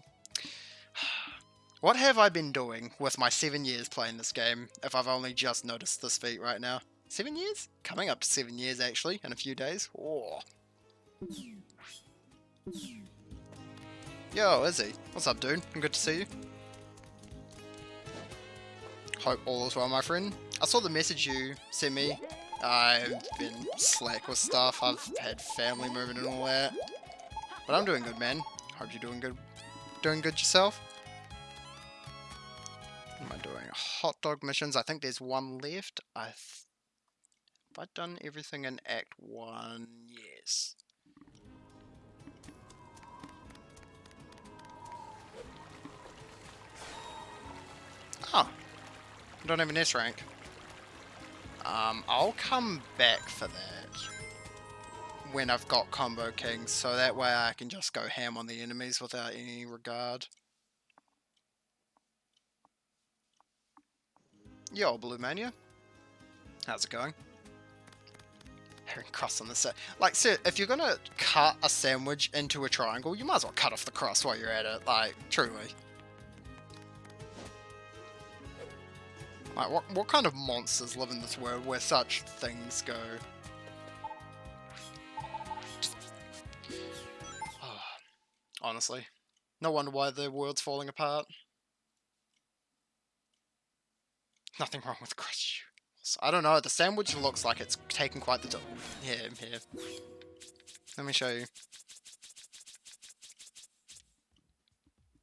What have I been doing with my 7 years playing this game, if I've only just noticed this feat right now? 7 years? Coming up to 7 years actually, in a few days. Oh. Yo, Izzy. What's up, dude? Good to see you. Hope all is well, my friend. I saw the message you sent me. I've been slack with stuff. I've had family moving and all that. But I'm doing good, man. Hope you're doing good. Doing good yourself? What am I doing? Hot dog missions. I think there's one left. Have I done everything in Act 1? Yes. Oh. I don't have an S rank. I'll come back for that when I've got combo kings, so that way I can just go ham on the enemies without any regard. Yo, Blue Mania. How's it going? Herring crust on the set. Like, sir, if you're gonna cut a sandwich into a triangle, you might as well cut off the crust while you're at it. Like, truly. Like, what kind of monsters live in this world where such things go? Oh, honestly. No wonder why the world's falling apart. Nothing wrong with the crust. I don't know, the sandwich looks like it's taking quite the... Here. Let me show you.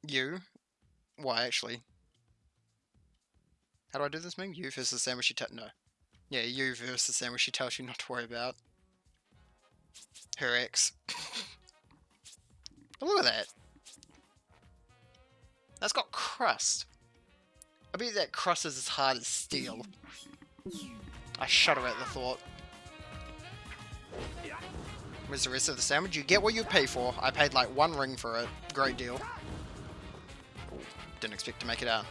You? Why, actually? How do I do this meme? You versus sandwich she no. Yeah, you versus sandwich she tells you not to worry about. Her ex. But look at that. That's got crust. I bet that crust is as hard as steel. I shudder at the thought. Where's the rest of the sandwich? You get what you pay for. I paid like 1 ring for it. Great deal. Ooh, didn't expect to make it out.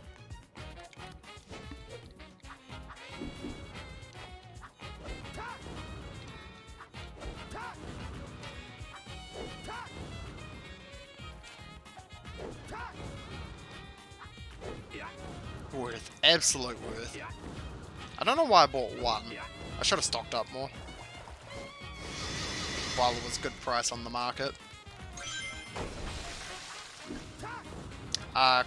Worth. Absolute worth. I don't know why I bought 1. I should have stocked up more. While it was a good price on the market.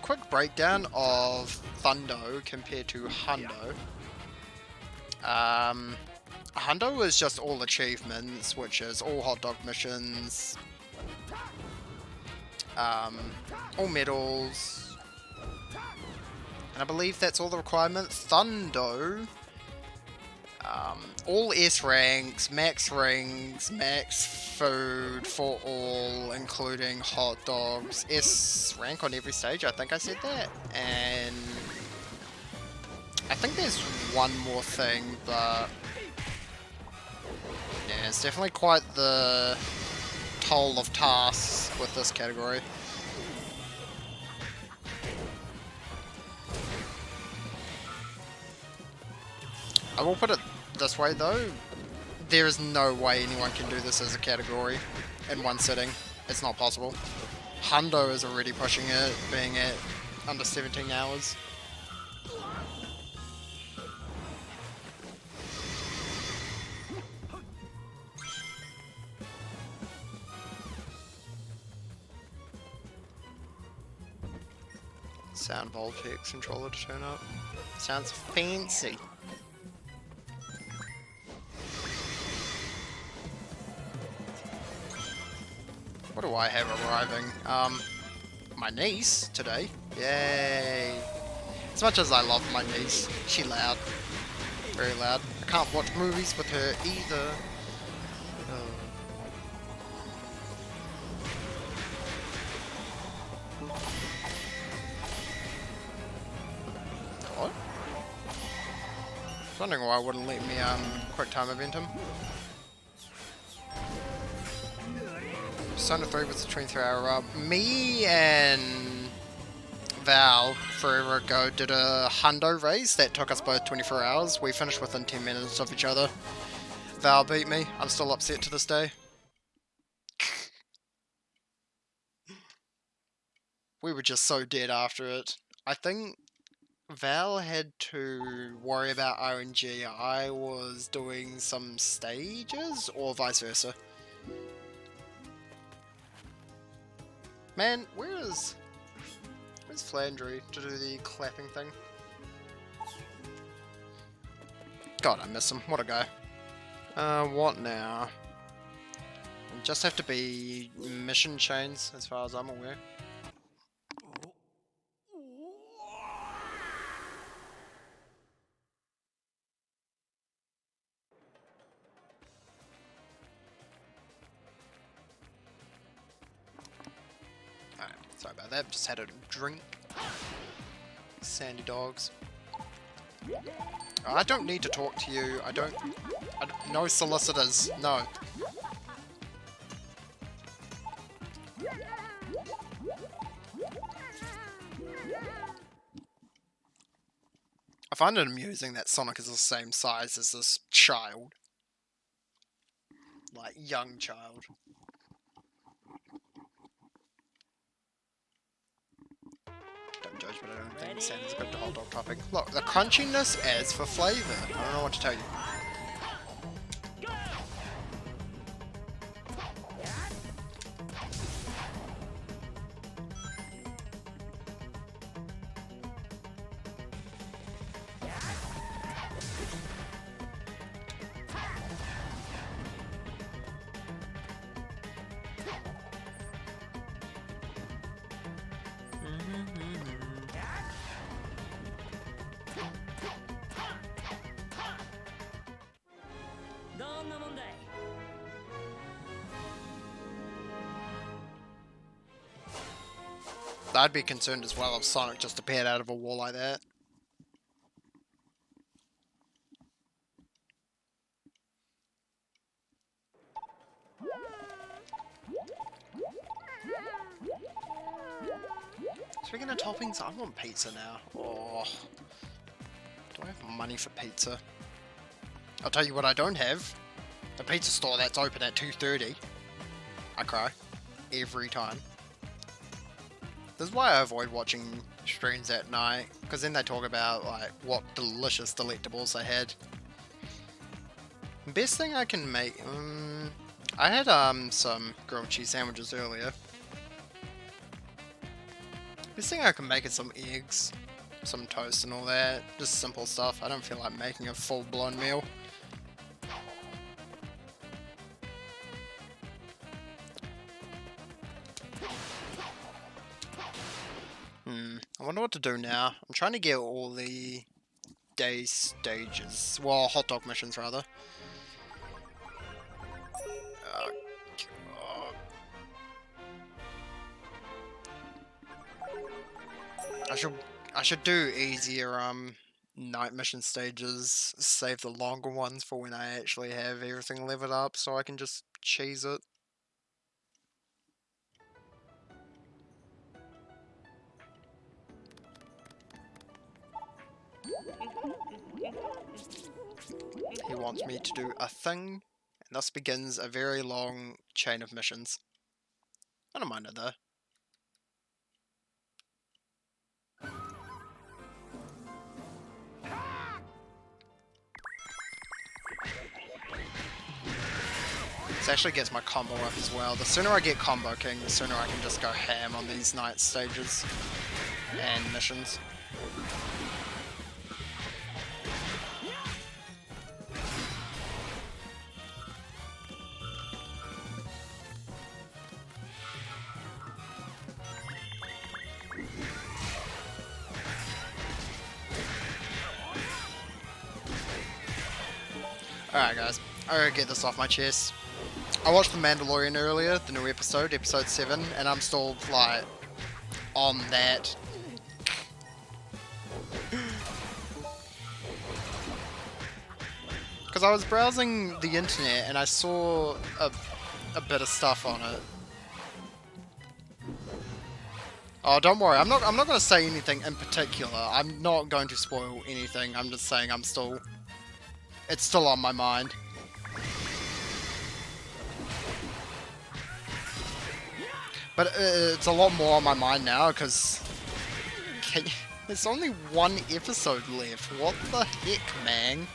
Quick breakdown of Thundo compared to Hundo. Hundo is just all achievements, which is all hot dog missions, all medals, and I believe that's all the requirements. Thundo all S ranks, max rings, max food for all, including hot dogs, S rank on every stage, I think I said that, and I think there's one more thing, but yeah, it's definitely quite the toll of tasks with this category. I will put it this way though, there is no way anyone can do this as a category in one sitting. It's not possible. Hundo is already pushing it, being at under 17 hours. Sound Voltex controller to turn up. Sounds fancy. What do I have arriving? My niece today. Yay! As much as I love my niece, she loud. Very loud. I can't watch movies with her either. What? I was wondering why it wouldn't let me quick time event him. Persona 3 was a 23-hour rub. Me and Val forever ago did a Hundo race that took us both 24 hours. We finished within 10 minutes of each other. Val beat me. I'm still upset to this day. We were just so dead after it. I think Val had to worry about RNG. I was doing some stages, or vice versa. Man, where's Flandry to do the clapping thing? God, I miss him. What a guy. What now? Just have to be mission chains, as far as I'm aware. Alright, sorry about that. Just had a drink. Sandy dogs. I don't need to talk to you. I don't no solicitors. No. I find it amusing that Sonic is the same size as this child. Like, young child. Don't judge, but I don't think Santa's a good hot dog topping. Look, the crunchiness adds for flavour. I don't know what to tell you. I'd be concerned as well if Sonic just appeared out of a wall like that. Speaking of toppings, I want pizza now. Oh, do I have money for pizza? I'll tell you what I don't have. A pizza store that's open at 2:30. I cry. Every time. This is why I avoid watching streams at night, because then they talk about like what delicious delectables they had. Best thing I can make, I had some grilled cheese sandwiches earlier. Best thing I can make is some eggs, some toast and all that, just simple stuff. I don't feel like making a full-blown meal. I wonder what to do now. I'm trying to get all the day stages. Well, hot dog missions, rather. I should do easier night mission stages, save the longer ones for when I actually have everything leveled up so I can just cheese it. He wants me to do a thing, and thus begins a very long chain of missions. I don't mind it though. This actually gets my combo up as well. The sooner I get Combo King, the sooner I can just go ham on these night stages and missions. Alright guys, I gotta get this off my chest. I watched the Mandalorian earlier, the new episode, episode 7, and I'm still, like, on that. Because I was browsing the internet and I saw a bit of stuff on it. Oh, don't worry, I'm not going to say anything in particular. I'm not going to spoil anything, I'm just saying it's still on my mind. But it's a lot more on my mind now, because there's only one episode left. What the heck, man?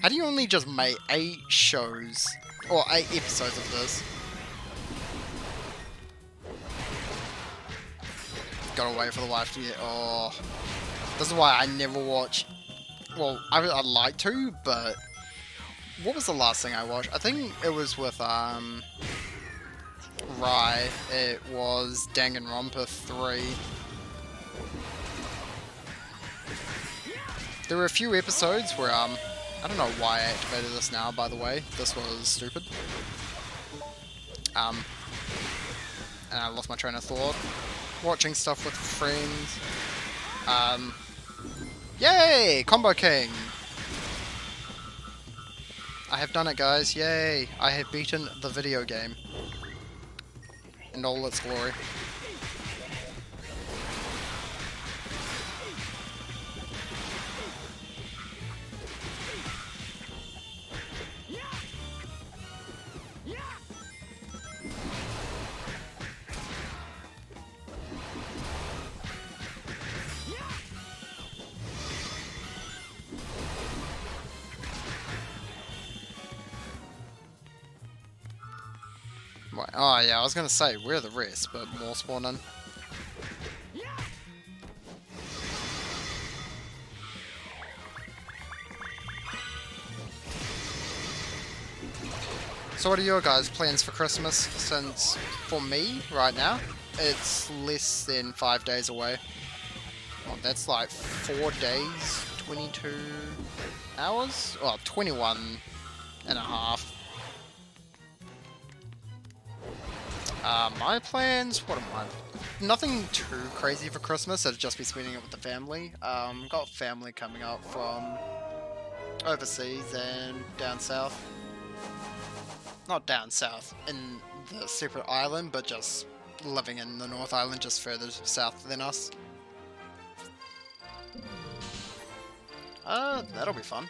How do you only just make 8 shows, or 8 episodes of this? Gotta wait for the wife to get... Oh. This is why I never watch... Well, I'd like to, but... What was the last thing I watched? I think it was with, Rye. It was Danganronpa 3. There were a few episodes where, I don't know why I activated this now, by the way. This was stupid. And I lost my train of thought. Watching stuff with friends. Yay! Combo King! I have done it, guys. Yay! I have beaten the video game. In all its glory. Oh yeah, I was gonna say, where are the rest, but more spawn in. So what are your guys' plans for Christmas? Since, for me, right now, it's less than 5 days away. Well, that's like 4 days, 22 hours? Well, 21 and a half. My plans, what am I? Nothing too crazy for Christmas, I'd just be spending it with the family. Got family coming up from overseas and down south. Not down south, in the separate island, but just living in the North Island, just further south than us. That'll be fun.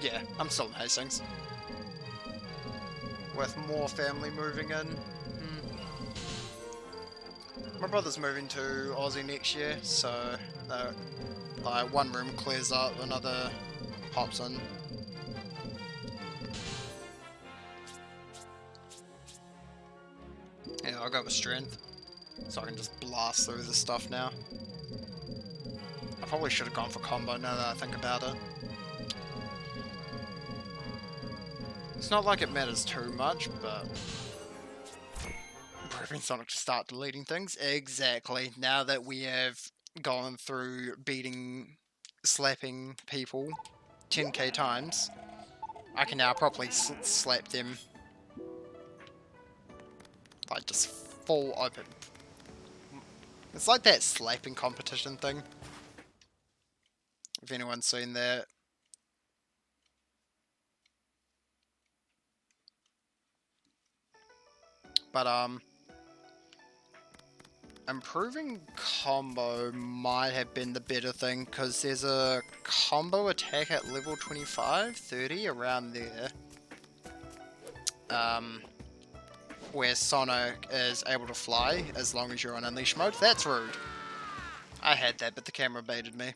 Yeah, I'm still in Hastings. With more family moving in. My brother's moving to Aussie next year, so like one room clears up, another pops in. Yeah, I'll go with strength, so I can just blast through this stuff now. I probably should have gone for combo now that I think about it. It's not like it matters too much, but improving Sonic to start deleting things. Exactly. Now that we have gone through slapping people 10k times, I can now properly slap them. Like, just full open. It's like that slapping competition thing. If anyone's seen that. But, improving combo might have been the better thing, because there's a combo attack at level 25, 30, around there. Where Sonic is able to fly as long as you're on Unleash mode. That's rude. I had that, but the camera baited me.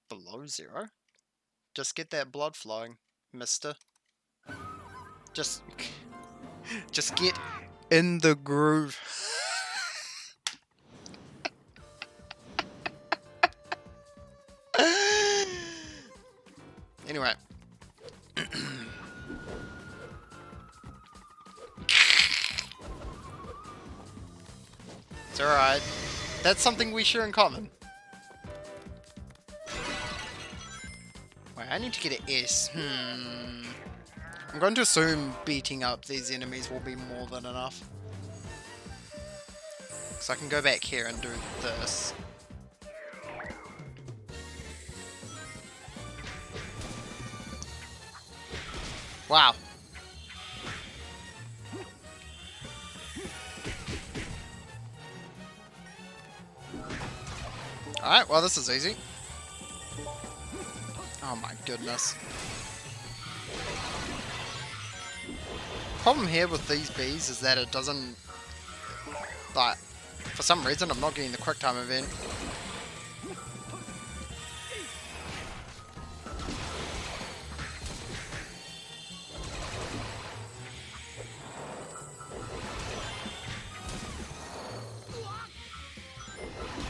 Below zero? Just get that blood flowing, mister. Just get in the groove. Anyway. It's alright. That's something we share in common. Wait, I need to get an S. I'm going to assume beating up these enemies will be more than enough. So I can go back here and do this. Wow. Alright, well this is easy. Oh my goodness. Problem here with these bees is that it doesn't, like, for some reason I'm not getting the quick time event.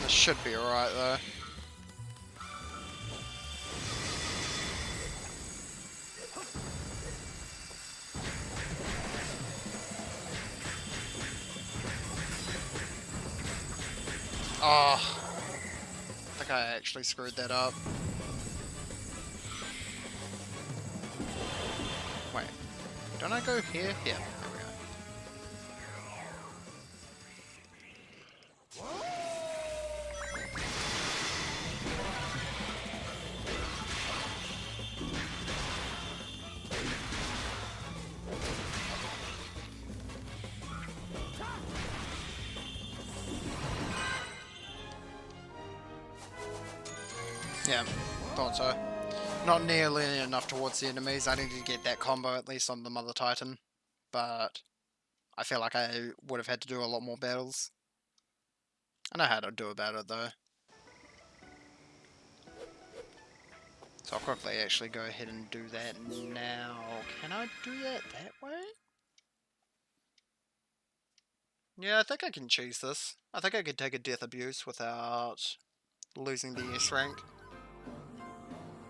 This should be alright though. Oh, I think I actually screwed that up. Wait, don't I go here? Yeah, there we go. Yeah, thought so. Not nearly enough towards the enemies. I need to get that combo at least on the Mother Titan. But I feel like I would have had to do a lot more battles. I know how to do about it though. So I'll quickly actually go ahead and do that now. Can I do that way? Yeah, I think I can cheese this. I think I could take a Death Abuse without losing the S rank.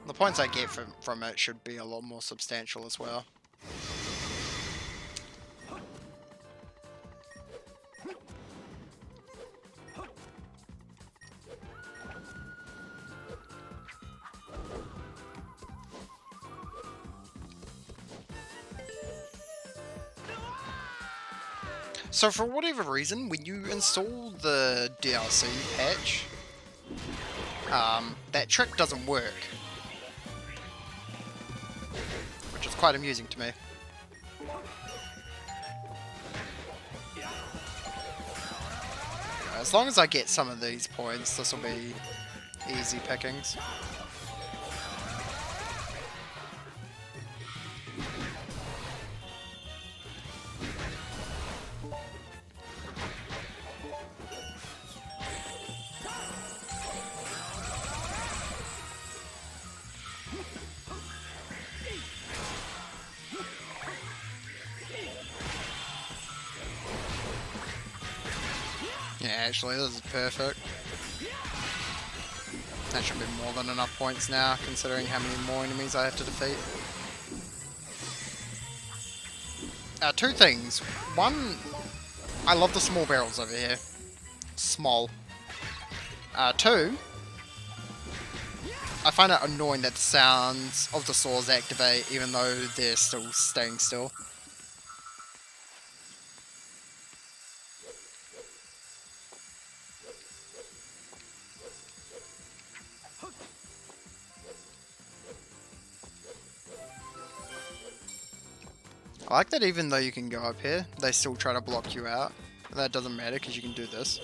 The points I get from it should be a lot more substantial as well. So for whatever reason, when you install the DLC patch, that trick doesn't work. Which is quite amusing to me. As long as I get some of these points, this will be easy pickings. actually. This is perfect. That should be more than enough points now, considering how many more enemies I have to defeat. Two things. One, I love the small barrels over here. Small. Two, I find it annoying that the sounds of the swords activate even though they're still staying still. I like that even though you can go up here, they still try to block you out. That doesn't matter because you can do this.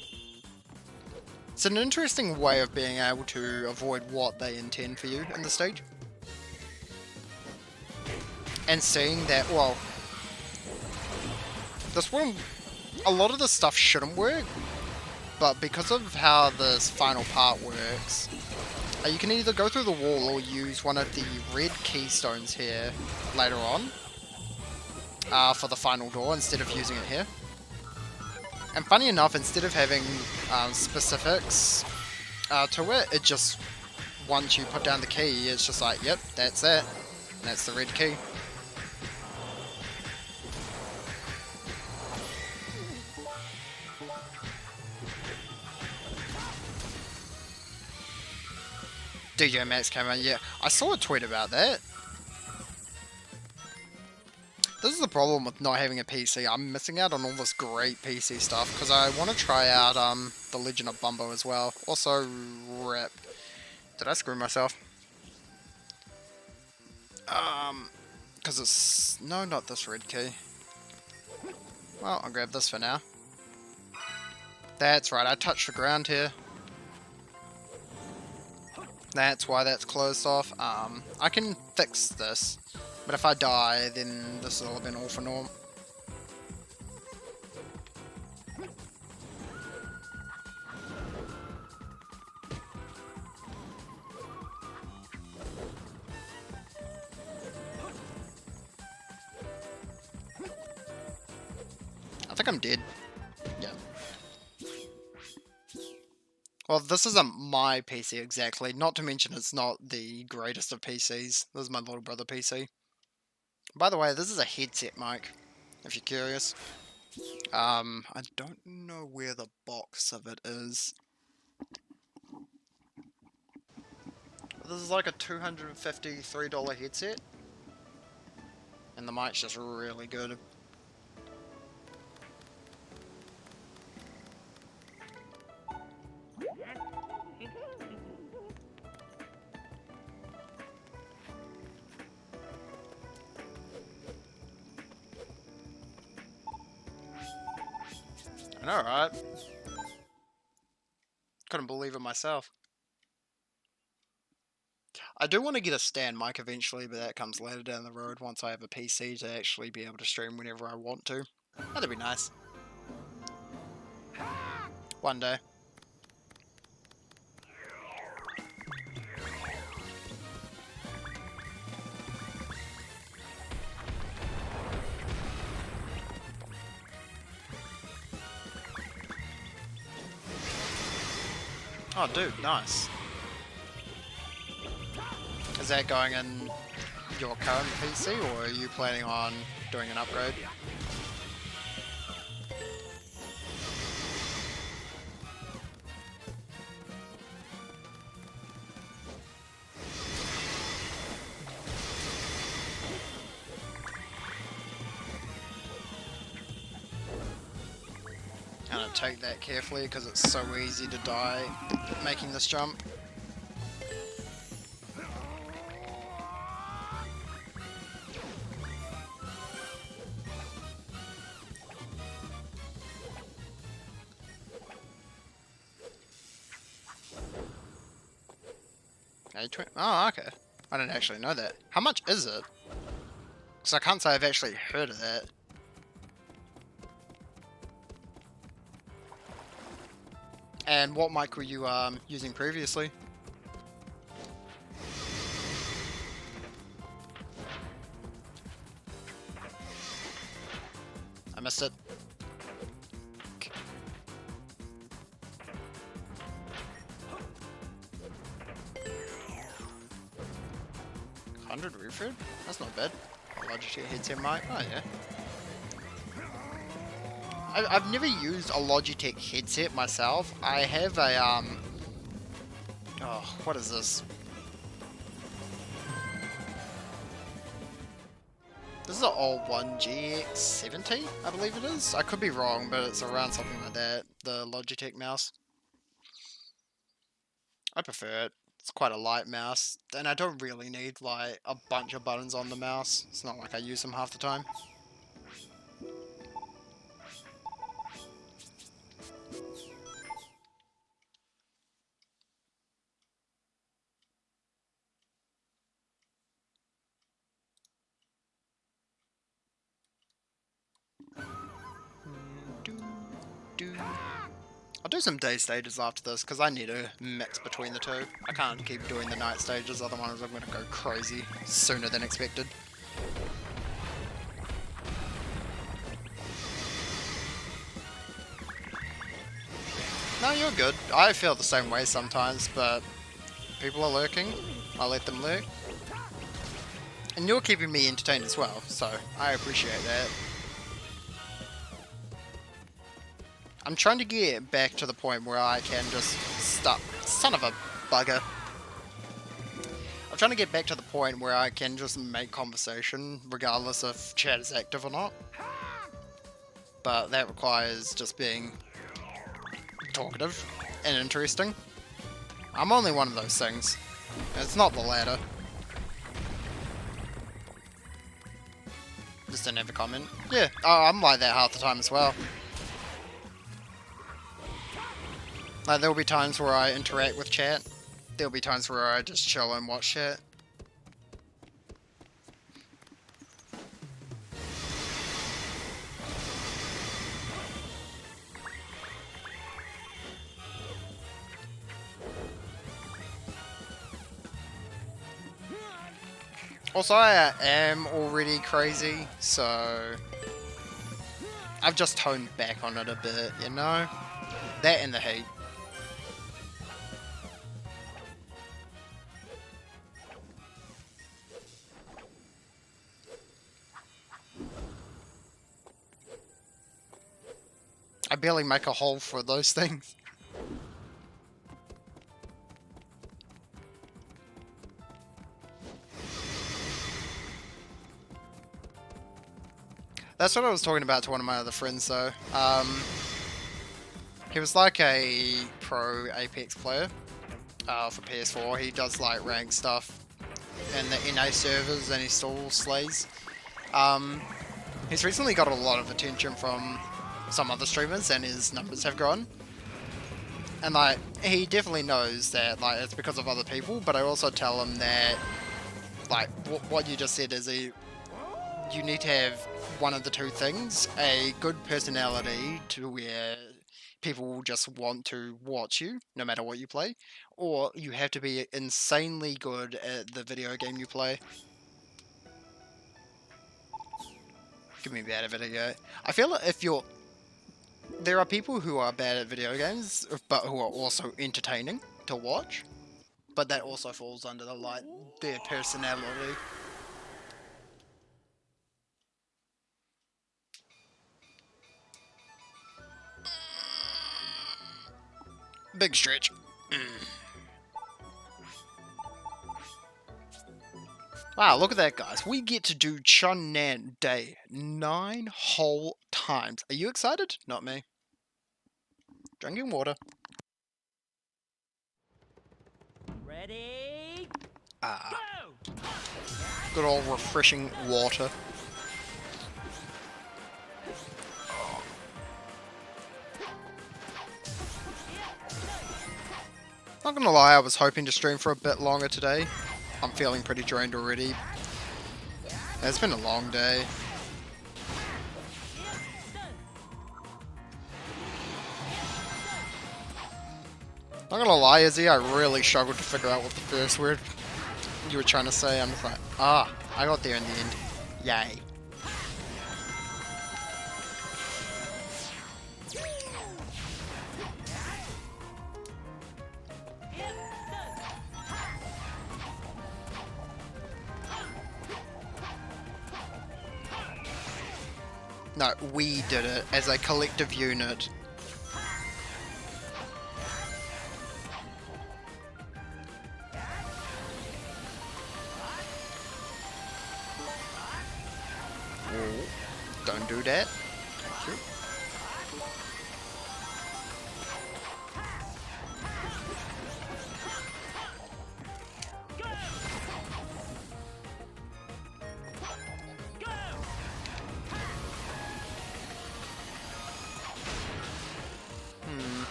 It's an interesting way of being able to avoid what they intend for you in the stage. And seeing that, well, this one, a lot of the stuff shouldn't work, but because of how this final part works, you can either go through the wall or use one of the red keystones here later on for the final door instead of using it here. And funny enough, instead of having specifics to it, it just, once you put down the key, it's just like, yep, that's it. And that's the red key. DJ Max came out, yeah. I saw a tweet about that. This is the problem with not having a PC. I'm missing out on all this great PC stuff because I want to try out The Legend of Bumbo as well. Also, RIP. Did I screw myself? Because it's... No, not this red key. Well, I'll grab this for now. That's right, I touched the ground here. That's why that's closed off. I can fix this. But if I die, then this will have been all for naught. I think I'm dead. Yeah. Well, this isn't my PC exactly. Not to mention it's not the greatest of PCs. This is my little brother PC. By the way, this is a headset mic, if you're curious. I don't know where the box of it is. This is like a $253 headset. And the mic's just really good. I know, right? Couldn't believe it myself. I do want to get a stand mic eventually, but that comes later down the road once I have a PC to actually be able to stream whenever I want to. That'd be nice. One day. Oh, dude, nice. Is that going in your current PC, or are you planning on doing an upgrade? I'm gonna take that carefully because it's so easy to die making this jump. Oh, okay. I didn't actually know that. How much is it? Because I can't say I've actually heard of that. And what mic were you using previously? I missed it. 500 refresh? That's not bad. Logitech headset mic. Oh yeah. I've never used a Logitech headset myself. I have a oh, what is this? This is an old one, GX70, I believe it is. I could be wrong, but it's around something like that. The Logitech mouse. I prefer it. It's quite a light mouse, and I don't really need like a bunch of buttons on the mouse. It's not like I use them half the time. I'll do some day stages after this, because I need a mix between the two. I can't keep doing the night stages, otherwise I'm going to go crazy sooner than expected. No, you're good. I feel the same way sometimes, but people are lurking. I let them lurk. And you're keeping me entertained as well, so I appreciate that. I'm trying to get back to the point where I can just stop. Son of a bugger. I'm trying to get back to the point where I can just make conversation regardless if chat is active or not. But that requires just being talkative and interesting. I'm only one of those things. It's not the latter. Just didn't have a comment. Yeah, I'm like that half the time as well. Like, there'll be times where I interact with chat. There'll be times where I just chill and watch chat. Also, I am already crazy, so I've just toned back on it a bit, you know? That and the heat. I barely make a hole for those things. That's what I was talking about to one of my other friends though. He was like a pro Apex player for PS4. He does like rank stuff in the NA servers and he still slays. He's recently got a lot of attention from some other streamers and his numbers have grown. And like, he definitely knows that like it's because of other people, but I also tell him that like what you just said is you need to have one of the two things: a good personality to where people will just want to watch you no matter what you play, or you have to be insanely good at the video game you play. Give me a bad video. I feel like there are people who are bad at video games, but who are also entertaining to watch. But that also falls under their personality. Big stretch. Wow, look at that, guys. We get to do Ʃᵉ Day 9 whole times. Are you excited? Not me. Drinking water. Ready? Ah, Go! good old refreshing water. Not gonna lie, I was hoping to stream for a bit longer today. I'm feeling pretty drained already. It's been a long day. Not gonna lie, Izzy, I really struggled to figure out what the first word you were trying to say. I'm just like, I got there in the end. Yay. No, we did it as a collective unit. Oh, don't do that. Thank you.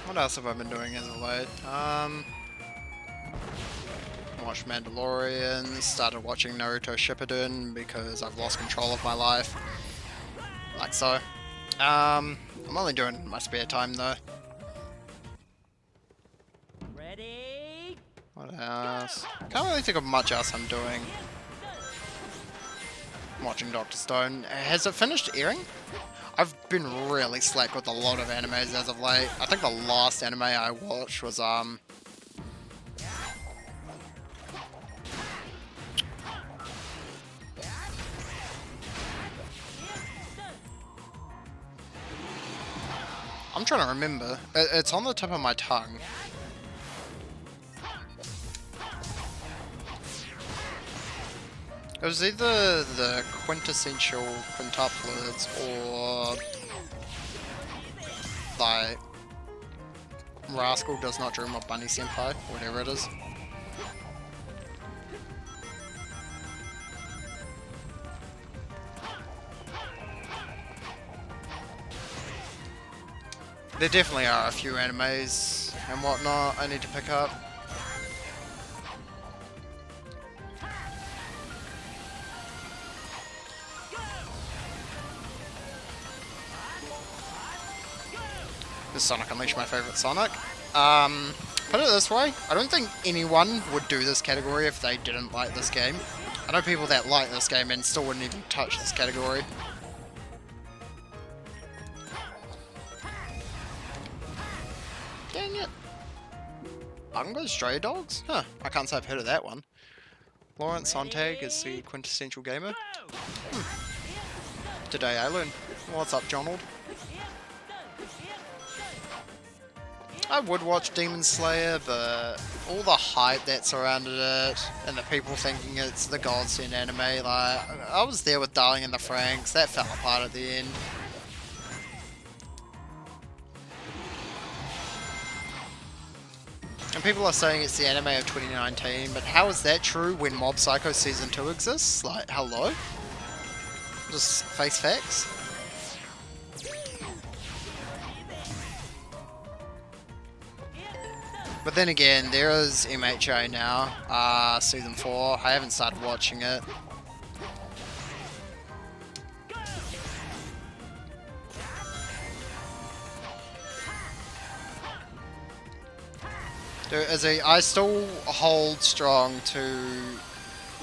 What else have I been doing as of late? Watched Mandalorian, started watching Naruto Shippuden because I've lost control of my life. Like so. I'm only doing it in my spare time though. Ready? What else? Can't really think of much else I'm doing. I'm watching Dr. Stone. Has it finished airing? I've been really slack with a lot of animes as of late. I think the last anime I watched was I'm trying to remember. It's on the tip of my tongue. It was either the quintessential quintuplets or like Rascal Does Not Dream of Bunny Senpai, whatever it is. There definitely are a few animes and whatnot I need to pick up. Is Sonic Unleashed my favourite Sonic? Put it this way, I don't think anyone would do this category if they didn't like this game. I know people that like this game and still wouldn't even touch this category. Dang it. Bungo Stray Dogs? Huh, I can't say I've heard of that one. Lawrence Sontag is the quintessential gamer. Today I learned. What's up, Jonald? I would watch Demon Slayer, but all the hype that surrounded it, and the people thinking it's the godsend anime, like, I was there with Darling in the Franxx, that fell apart at the end. And people are saying it's the anime of 2019, but how is that true when Mob Psycho Season 2 exists? Like, hello? Just face facts. But then again, there is MHA now, Season 4. I haven't started watching it. I still hold strong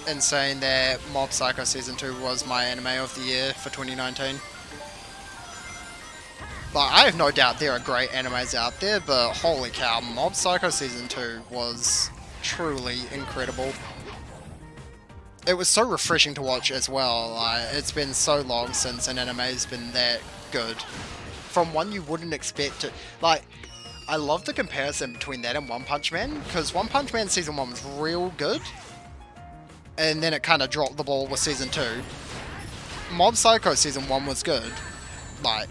in saying that Mob Psycho Season 2 was my anime of the year for 2019. Like, I have no doubt there are great animes out there, but holy cow, Mob Psycho Season 2 was truly incredible. It was so refreshing to watch as well. Like, it's been so long since an anime's been that good. From one you wouldn't expect to... Like, I love the comparison between that and One Punch Man, because One Punch Man Season 1 was real good, and then it kind of dropped the ball with Season 2. Mob Psycho Season 1 was good. Like,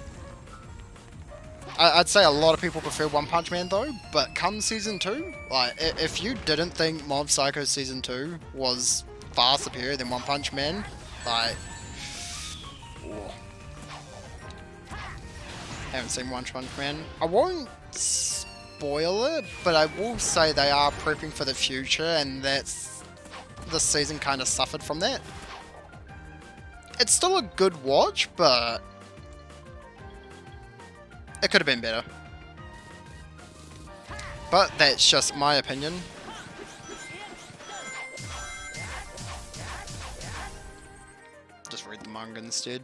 I'd say a lot of people prefer One Punch Man though, but come Season 2, like, if you didn't think Mob Psycho Season 2 was far superior than One Punch Man, like... Haven't seen One Punch Man. I won't spoil it, but I will say they are prepping for the future, and this season kind of suffered from that. It's still a good watch, but it could have been better. But that's just my opinion. Just read the manga instead.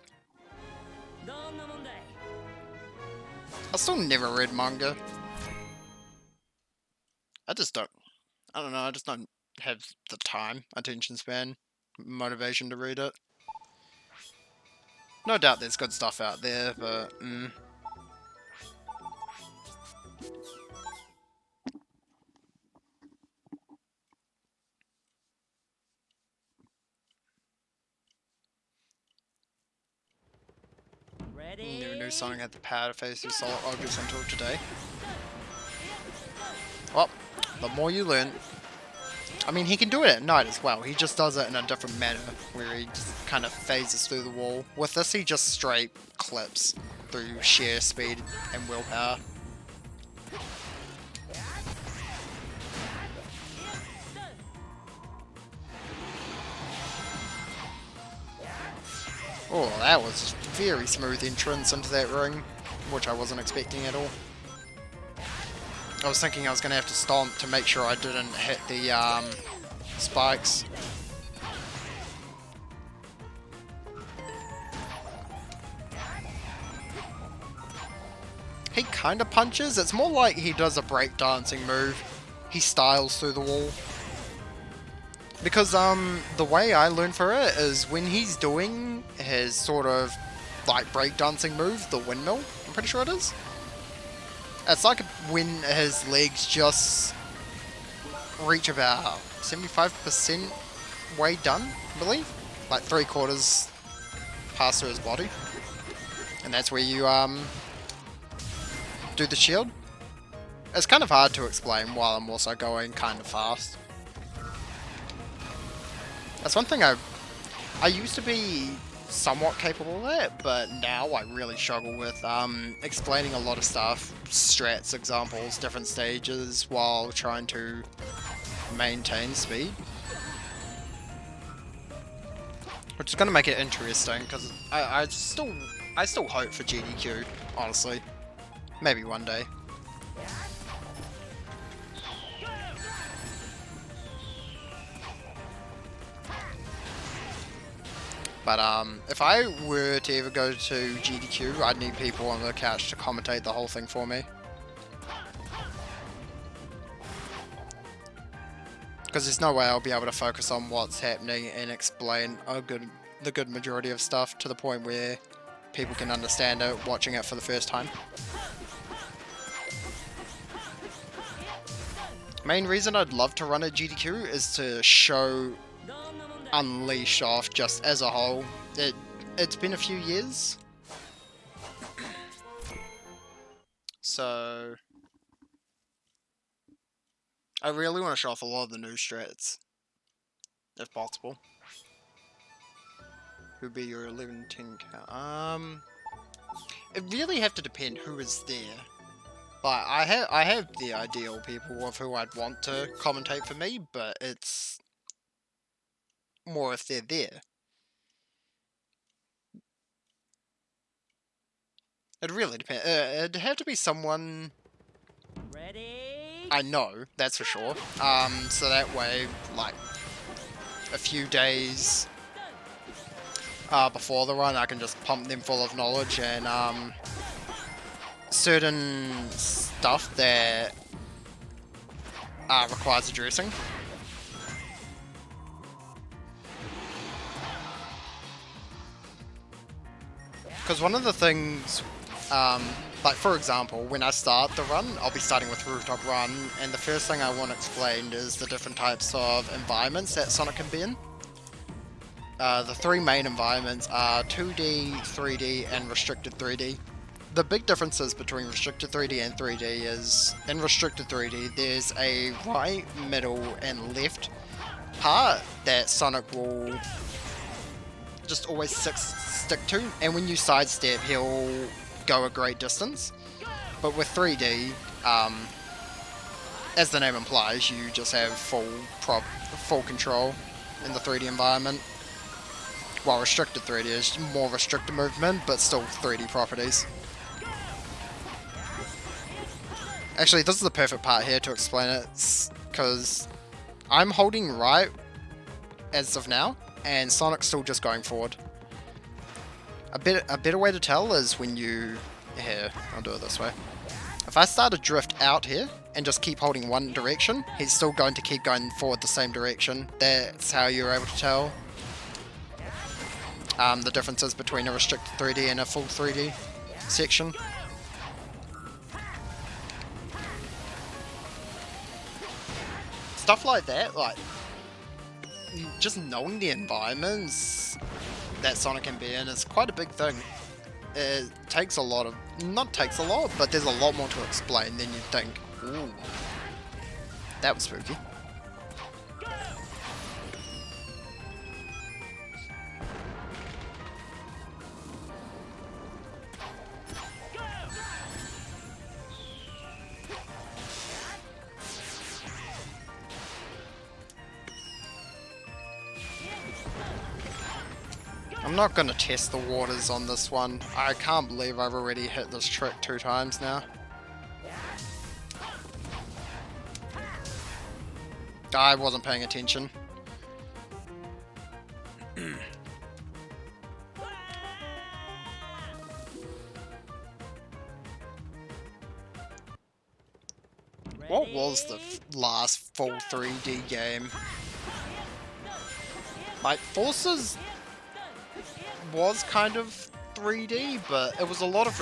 I still never read manga. I don't know, I just don't have the time, attention span, motivation to read it. No doubt there's good stuff out there, but... Ready? Never knew Sonic had the power to face his solid ogres until today. Well, the more you learn. I mean, he can do it at night as well. He just does it in a different manner, where he just kind of phases through the wall. With this, he just straight clips through sheer speed and willpower. Oh, that was very smooth entrance into that ring, which I wasn't expecting at all. I was thinking I was going to have to stomp to make sure I didn't hit the spikes. He kind of punches. It's more like he does a breakdancing move. He styles through the wall. Because the way I learned for it is when he's doing his sort of like breakdancing move, the windmill, I'm pretty sure it is. It's like when his legs just reach about 75% way done, I believe. Like 3/4 pass through his body. And that's where you do the shield. It's kind of hard to explain while I'm also going kind of fast. That's one thing I used to be somewhat capable of that, but now I really struggle with explaining a lot of stuff, strats, examples, different stages, while trying to maintain speed. Which is going to make it interesting, because I still hope for GDQ, honestly. Maybe one day. But if I were to ever go to GDQ, I'd need people on the couch to commentate the whole thing for me. Because there's no way I'll be able to focus on what's happening and explain the good majority of stuff to the point where people can understand it watching it for the first time. Main reason I'd love to run a GDQ is to show Unleash off just as a whole. It's been a few years, so I really want to show off a lot of the new strats, if possible. Who'd be your 11-10 count? It really have to depend who is there. Like I have the ideal people of who I'd want to commentate for me, but it's more if they're there. It really depends. It'd have to be someone Ready? I know, that's for sure. So that way, like, a few days before the run, I can just pump them full of knowledge and certain stuff that requires addressing. Because one of the things, like for example, when I start the run, I'll be starting with Rooftop Run, and the first thing I want explained is the different types of environments that Sonic can be in. The three main environments are 2D, 3D, and restricted 3D. The big differences between restricted 3D and 3D is, in restricted 3D, there's a right, middle, and left part that Sonic will just always stick to, and when you sidestep, he'll go a great distance. But with 3D, as the name implies, you just have full control in the 3D environment, while restricted 3D is more restricted movement, but still 3D properties. Actually, this is the perfect part here to explain it, because I'm holding right as of now, and Sonic's still just going forward. A better way to tell is when you... Here, I'll do it this way. If I start to drift out here, and just keep holding one direction, he's still going to keep going forward the same direction. That's how you're able to tell. the differences between a restricted 3D and a full 3D section. Stuff like that, like just knowing the environments that Sonic can be in is quite a big thing. It takes a lot of, not takes a lot, but there's a lot more to explain than you'd think. Ooh, that was spooky. I'm not going to test the waters on this one. I can't believe I've already hit this trick 2 times now. I wasn't paying attention. What was the last full 3D game? Like, Forces was kind of 3D, but it was a lot of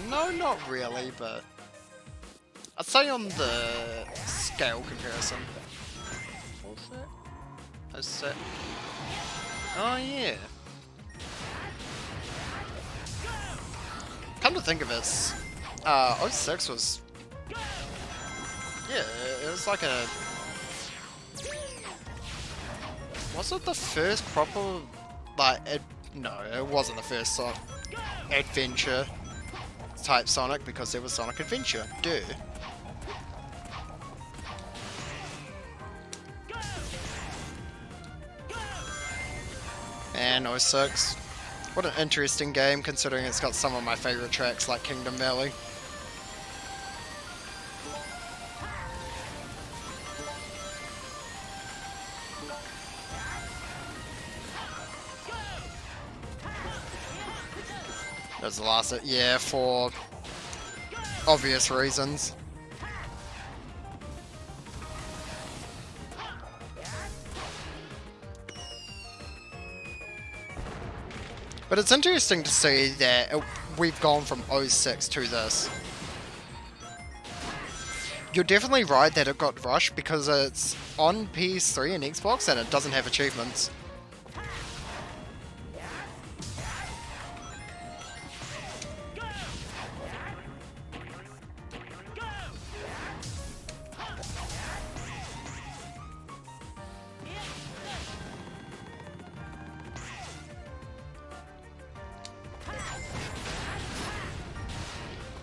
no, not really, but I'd say on the scale comparison. What was that? Oh yeah. Come to think of it, 06 was, yeah, it was like a, was it the first proper, like, no, it wasn't the first adventure type Sonic, because there was Sonic Adventure, duh. And 06, what an interesting game considering it's got some of my favourite tracks like Kingdom Valley. That's the last, yeah, for obvious reasons. But it's interesting to see that we've gone from 06 to this. You're definitely right that it got rushed because it's on PS3 and Xbox and it doesn't have achievements.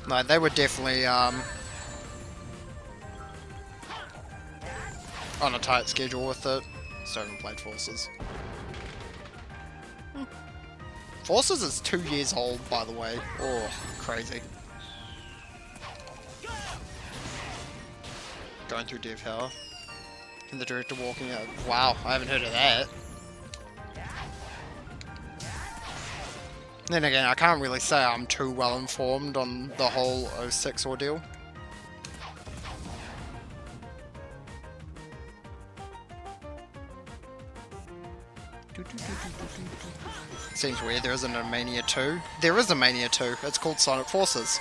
No, they were definitely on a tight schedule with it. Still haven't played Forces. Forces is 2 years old, by the way. Oh, crazy. Going through dev hell. And the director walking out. Wow, I haven't heard of that. Then again, I can't really say I'm too well informed on the whole 06 ordeal. Seems weird, there isn't a Mania 2. There is a Mania 2, it's called Sonic Forces.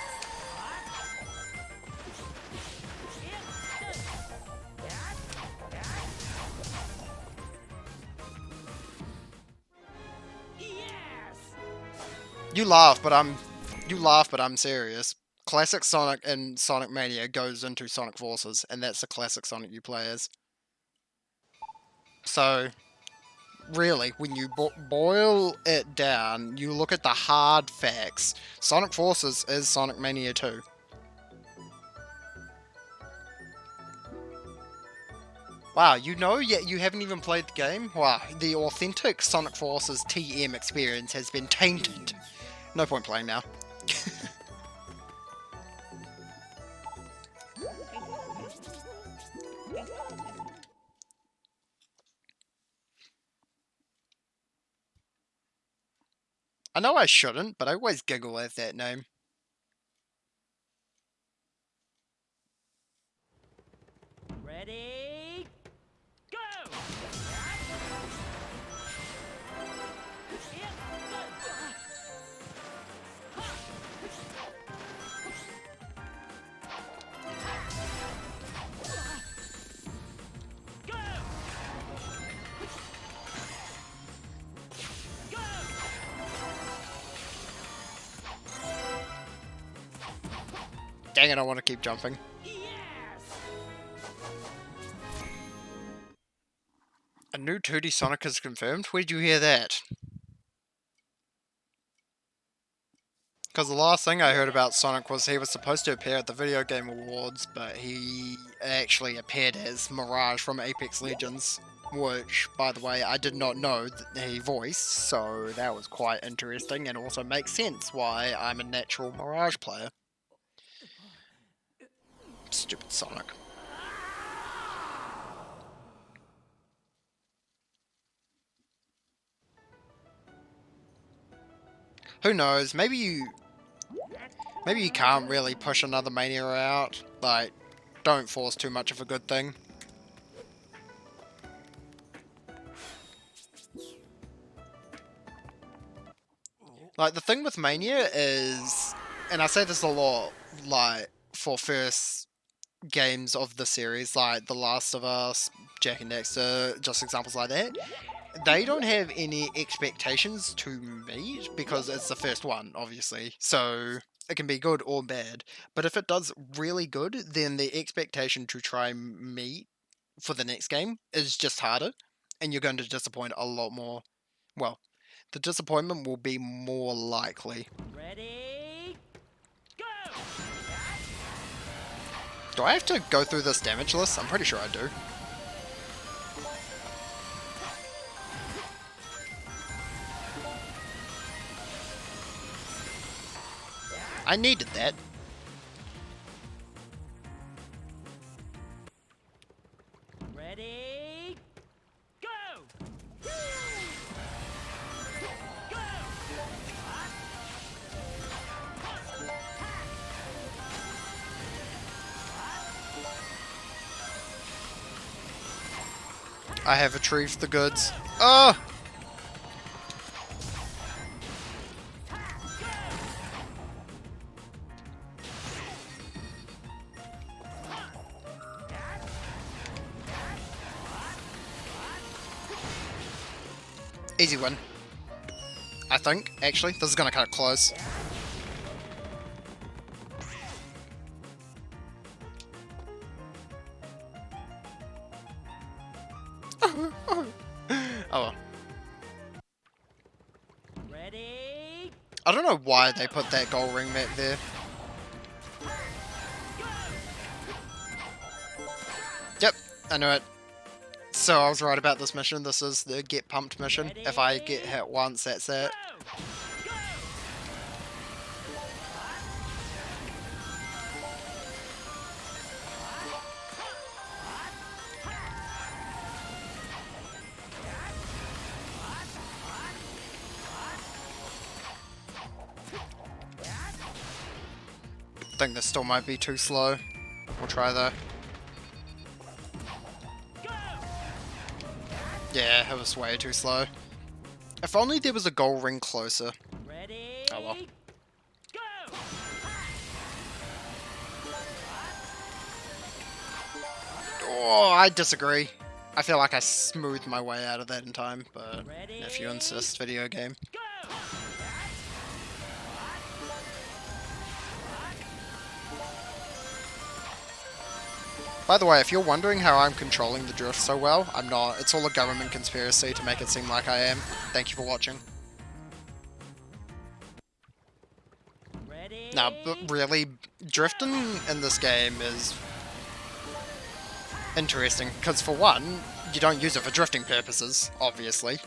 You laugh, but I'm serious. Classic Sonic and Sonic Mania goes into Sonic Forces, and that's the classic Sonic you play as. So, really, when you boil it down, you look at the hard facts. Sonic Forces is Sonic Mania 2. Wow, you know, yet you haven't even played the game? Wow, the authentic Sonic Forces TM experience has been tainted. No point playing now. I know I shouldn't, but I always giggle at that name. Ready, go! Dang it, I want to keep jumping. A new 2D Sonic is confirmed? Where'd you hear that? Because the last thing I heard about Sonic was he was supposed to appear at the Video Game Awards, but he actually appeared as Mirage from Apex Legends, which, by the way, I did not know that he voiced, so that was quite interesting, and also makes sense why I'm a natural Mirage player. Stupid Sonic. Who knows, maybe you can't really push another Mania out, like, don't force too much of a good thing. Like, the thing with Mania is, and I say this a lot, like, for first games of the series, like The Last of Us, Jak and Daxter, just examples like that, they don't have any expectations to meet, because it's the first one, obviously, so it can be good or bad, but if it does really good, then the expectation to try and meet for the next game is just harder, and you're going to disappoint a lot more. Well, the disappointment will be more likely. Ready, go! Do I have to go through this damage list? I'm pretty sure I do. I needed that. Ready, go! I have retrieved the goods. Oh! Easy win. I think, actually. This is gonna cut it close. Oh well. Ready, I don't know why they put that gold ring back there. Yep, I knew it. So I was right about this mission. This is the get pumped mission. If I get hit once, that's it. I think this still might be too slow. We'll try though. Yeah, it was way too slow. If only there was a gold ring closer. ready, Oh well. go! Oh, I disagree. I feel like I smoothed my way out of that in time, but if you insist, video game. Go! By the way, if you're wondering how I'm controlling the drift so well, I'm not. It's all a government conspiracy to make it seem like I am. Thank you for watching. Ready, Nah, but really, drifting in this game is interesting, because for one, you don't use it for drifting purposes, obviously.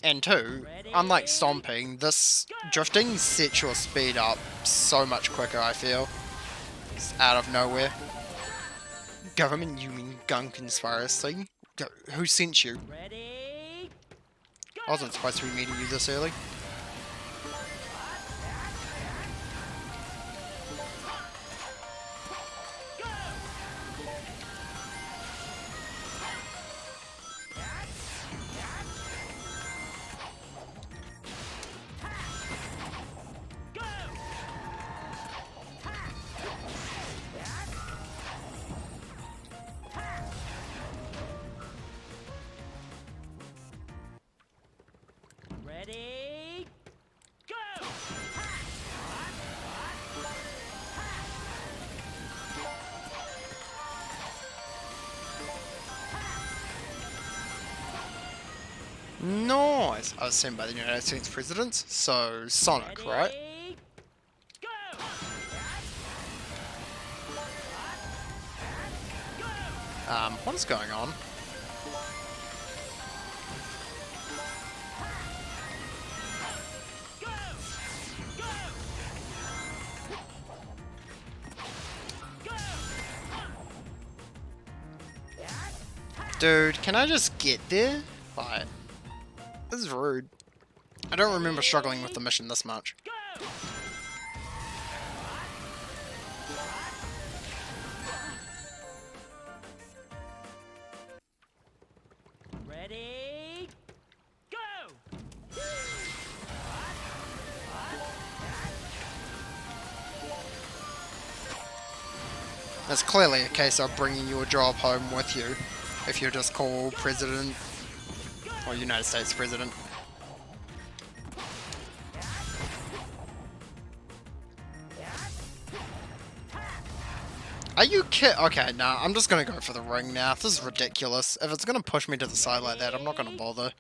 And two, unlike stomping, this drifting sets your speed up so much quicker, I feel. It's out of nowhere. Government, you mean gun conspiracy? Who sent you? ready, I wasn't supposed to be meeting you this early. ready, go! Nice! I was sent by the United States presidents, so Sonic, right? Ready, go! What is going on? Go! Go! Go! Dude, can I just get there? Like, this is rude. I don't remember struggling with the mission this much. Go! Ready, go! It's clearly a case of bringing your job home with you if you're just called President or United States President. Are you kidding? Okay, nah, I'm just gonna go for the ring now. This is ridiculous. If it's gonna push me to the side like that, I'm not gonna bother.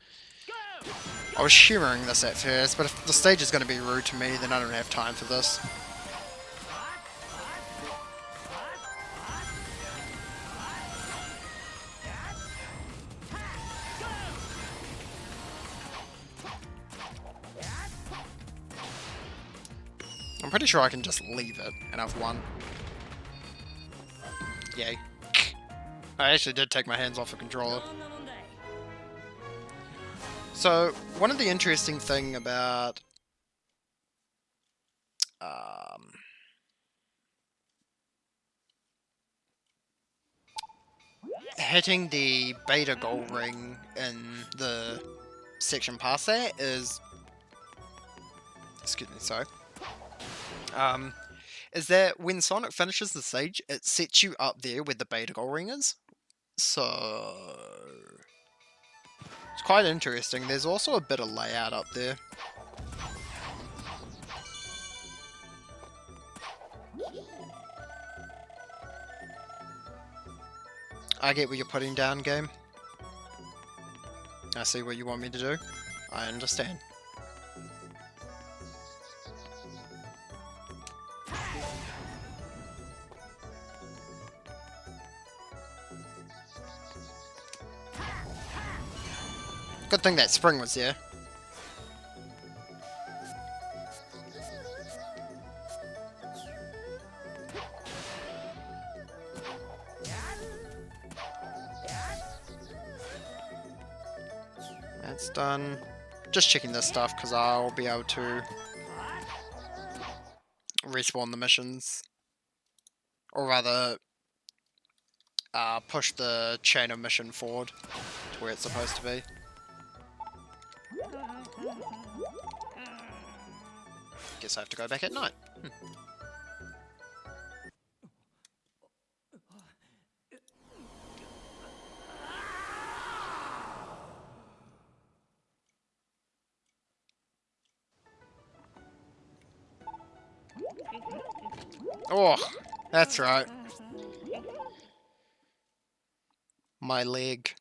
I was humouring this at first, but if the stage is gonna be rude to me, then I don't have time for this. I'm pretty sure I can just leave it, and I've won. Yay. I actually did take my hands off the controller. So, one of the interesting thing about hitting the beta goal ring in the section past that is, excuse me, sorry, is that when Sonic finishes the stage, it sets you up there where the beta goal ring is. So it's quite interesting. There's also a bit of layout up there. I get what you're putting down, game. I see what you want me to do. I understand. Good thing that spring was there. That's done. Just checking this stuff because I'll be able to respawn the missions. Or rather, push the chain of mission forward to where it's supposed to be. Guess I have to go back at night. Oh, that's right. My leg.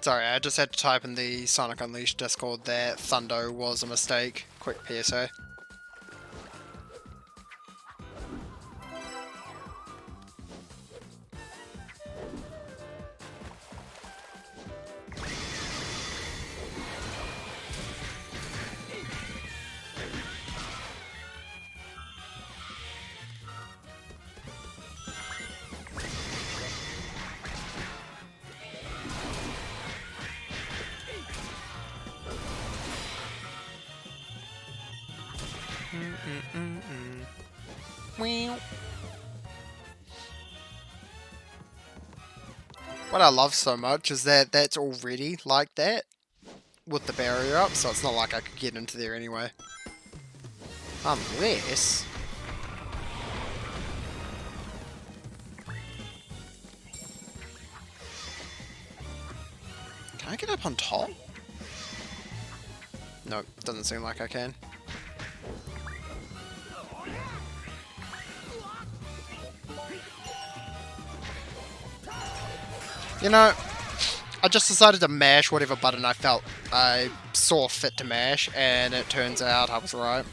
Sorry, I just had to type in the Sonic Unleashed Discord that Thundo was a mistake. Quick PSA. What I love so much is that that's already like that with the barrier up, so it's not like I could get into there anyway. Unless... Can I get up on top? Nope, doesn't seem like I can. You know, I just decided to mash whatever button I saw fit to mash, and it turns out I was right.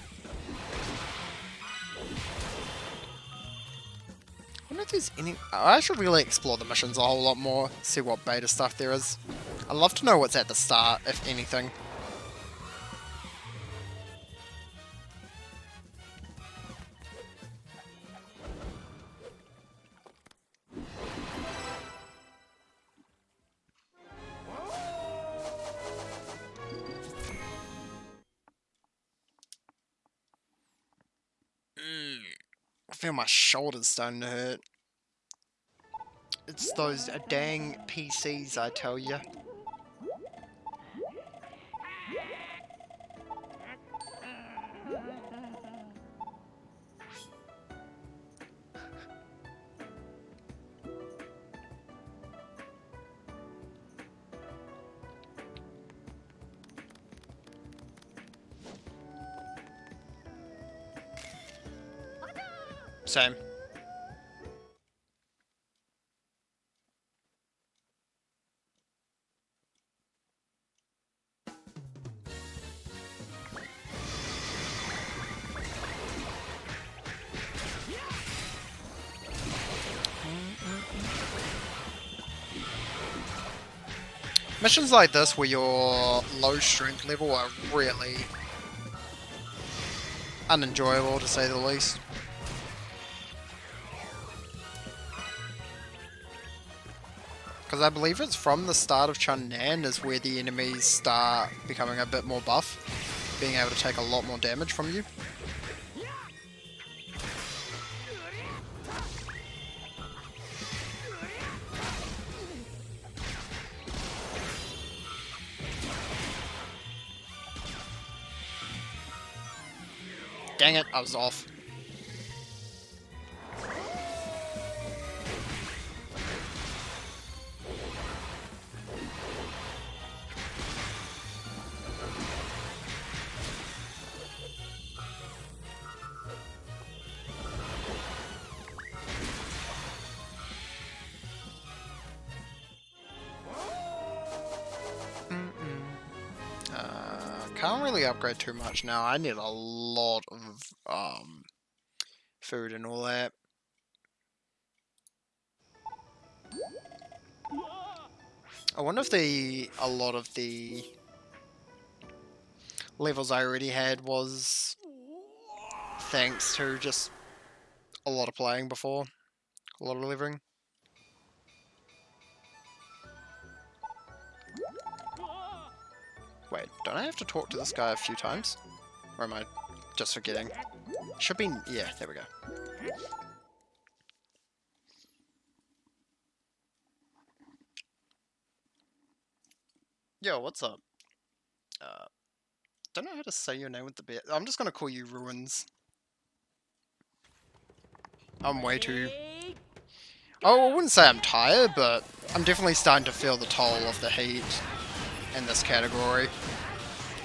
I wonder if there's any... I should really explore the missions a whole lot more, see what beta stuff there is. I'd love to know what's at the start, if anything. I feel my shoulders starting to hurt. It's those dang PCs, I tell ya. Same. Missions like this where your low strength level are really unenjoyable, to say the least. Because I believe it's from the start of ඡᵉᵗ is where the enemies start becoming a bit more buff, being able to take a lot more damage from you. Dang it, I was off. Can't really upgrade too much now. I need a lot of food and all that. I wonder if a lot of the levels I already had was thanks to just a lot of playing before, a lot of living. Wait, don't I have to talk to this guy a few times? Or am I just forgetting? Should be... yeah, there we go. Yo, what's up? Don't know how to say your name with the bear. I'm just gonna call you Ruins. I'm way too... oh, I wouldn't say I'm tired, but I'm definitely starting to feel the toll of the heat in this category.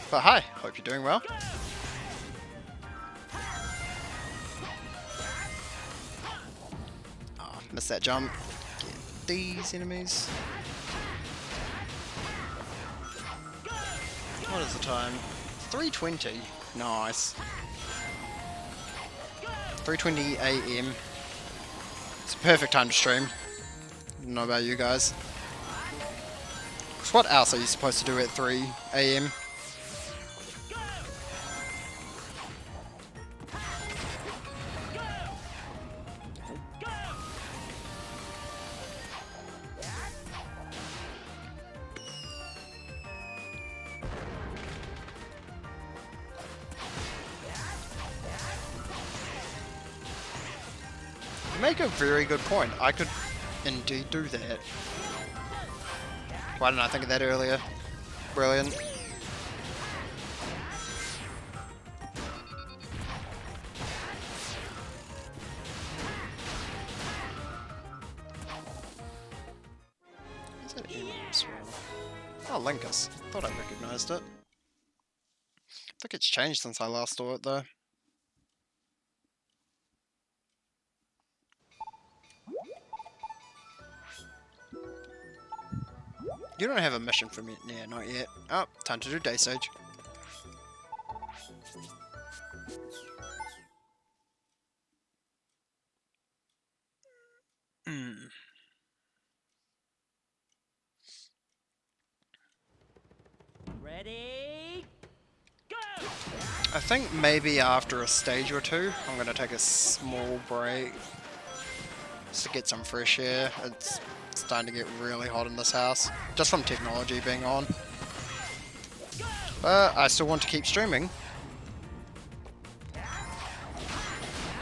But hi, hope you're doing well. Oh, missed that jump. Get these enemies. What is the time? 3:20. Nice. 3:20 AM. It's a perfect time to stream. I don't know about you guys. So what else are you supposed to do at 3 AM? You make a very good point. I could indeed do that. Why didn't I think of that earlier? Brilliant. Is that email as well? Oh, Linkus. Thought I recognised it. I think it's changed since I last saw it though. You don't have a mission for me? Yeah, not yet. Oh, time to do day stage. Ready? Go! I think maybe after a stage or two, I'm going to take a small break just to get some fresh air. It's starting to get really hot in this house, just from technology being on. But I still want to keep streaming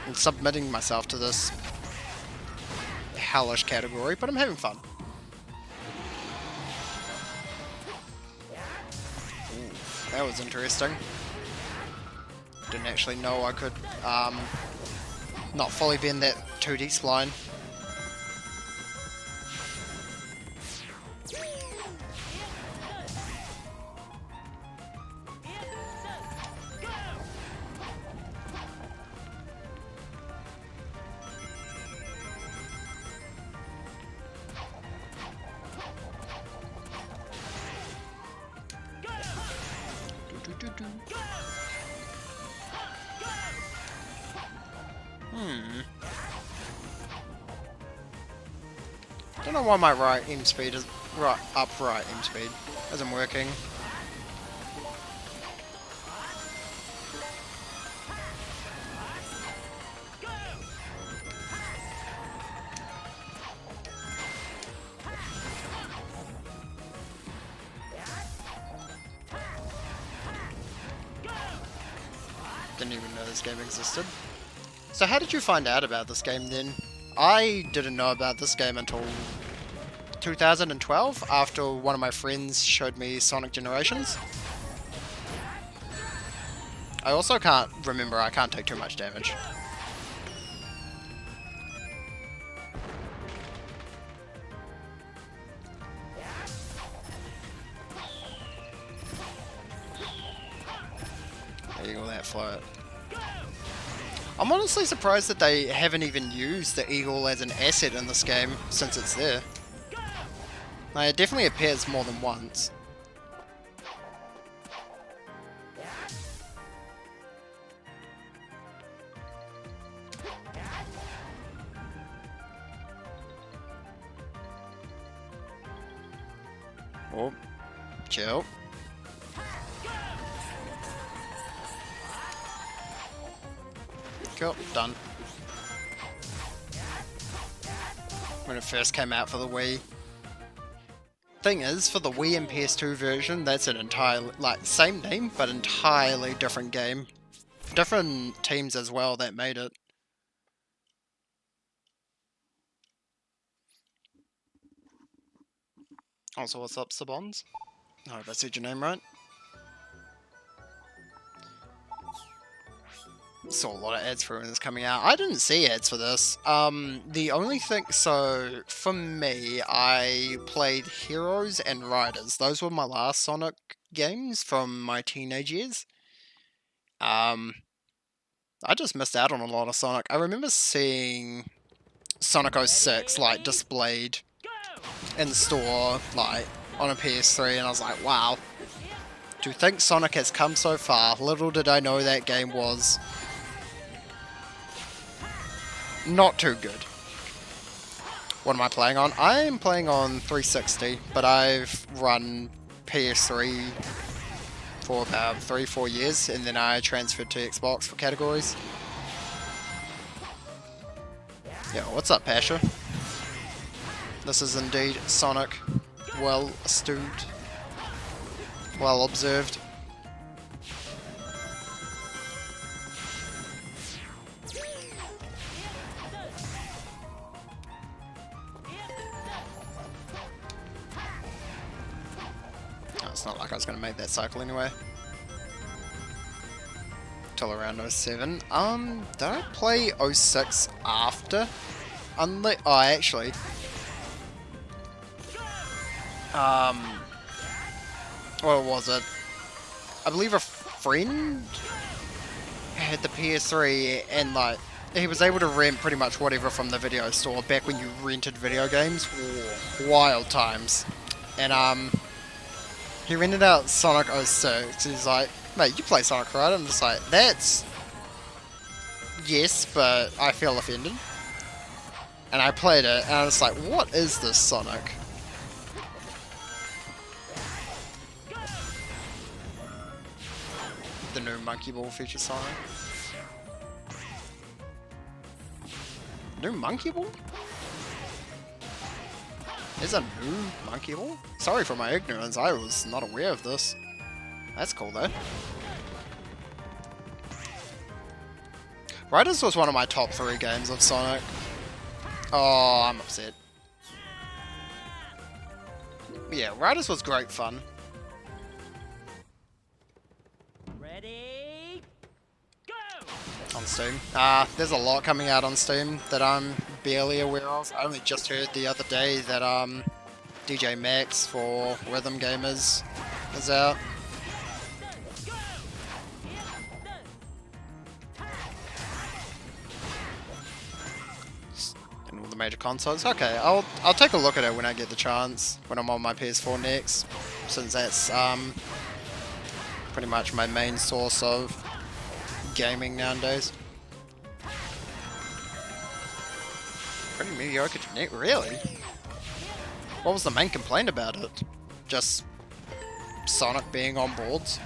and submitting myself to this hellish category, but I'm having fun. Ooh, that was interesting. Didn't actually know I could not fully bend that 2D spline. Don't know why my right aim speed is upright aim speed isn't working. Didn't even know this game existed. So how did you find out about this game then? I didn't know about this game until 2012 after one of my friends showed me Sonic Generations. I also can't remember, I can't take too much damage. There you go, that float. I'm honestly surprised that they haven't even used the eagle as an asset in this game since it's there. Like, it definitely appears more than once. Oh, chill. Cool, done. When it first came out for the Wii. Thing is, for the Wii and PS2 version, that's an entirely, like, same name, but entirely different game. Different teams as well that made it. Also, what's up, Sabons? I hope I said your name right. Saw a lot of ads for when it's coming out. I didn't see ads for this. The only thing, so for me, I played Heroes and Riders. Those were my last Sonic games from my teenage years. I just missed out on a lot of Sonic. I remember seeing Sonic 06 like displayed in the store, like on a PS3, and I was like, wow. To think Sonic has come so far, little did I know that game was not too good. What am I playing on? I am playing on 360, but I've run PS3 for about 3-4 years, and then I transferred to Xbox for categories. Yeah, what's up, Pasha? This is indeed Sonic. Well astute. Well observed. It's not like I was going to make that cycle anyway. Till around 07. Did I play 06 after? Oh, actually. what was it? I believe a friend had the PS3 and like he was able to rent pretty much whatever from the video store back when you rented video games. Wild times. And he rented out Sonic 06. He's like, mate, you play Sonic, right? I'm just like, that's... Yes, but I feel offended. And I played it, and I was like, what is this Sonic? The new Monkey Ball feature Sonic. New Monkey Ball? There's a new Monkey Ball? Sorry for my ignorance, I was not aware of this. That's cool though. Riders was one of my top 3 games of Sonic. Oh, I'm upset. Yeah, Riders was great fun. Ready, go! On Steam. There's a lot coming out on Steam that I'm barely aware of. I only just heard the other day that DJ Max for Rhythm Gamers is out. And all the major consoles. Okay, I'll take a look at it when I get the chance, when I'm on my PS4 next, since that's pretty much my main source of gaming nowadays. Pretty mediocre Connect, really? What was the main complaint about it? Just Sonic being on boards?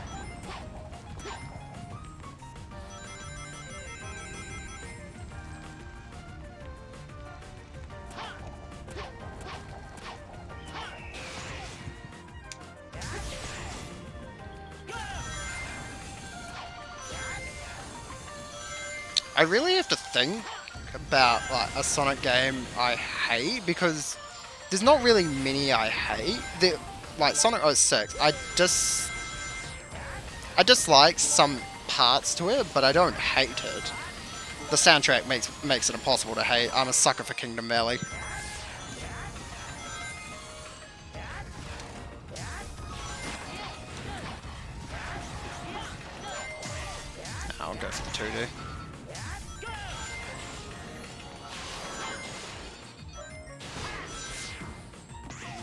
I really have to think about like a Sonic game I hate, because there's not really many I hate. Like Sonic 06, I dislike some parts to it, but I don't hate it. The soundtrack makes it impossible to hate. I'm a sucker for Kingdom Valley. I'll go for the 2D.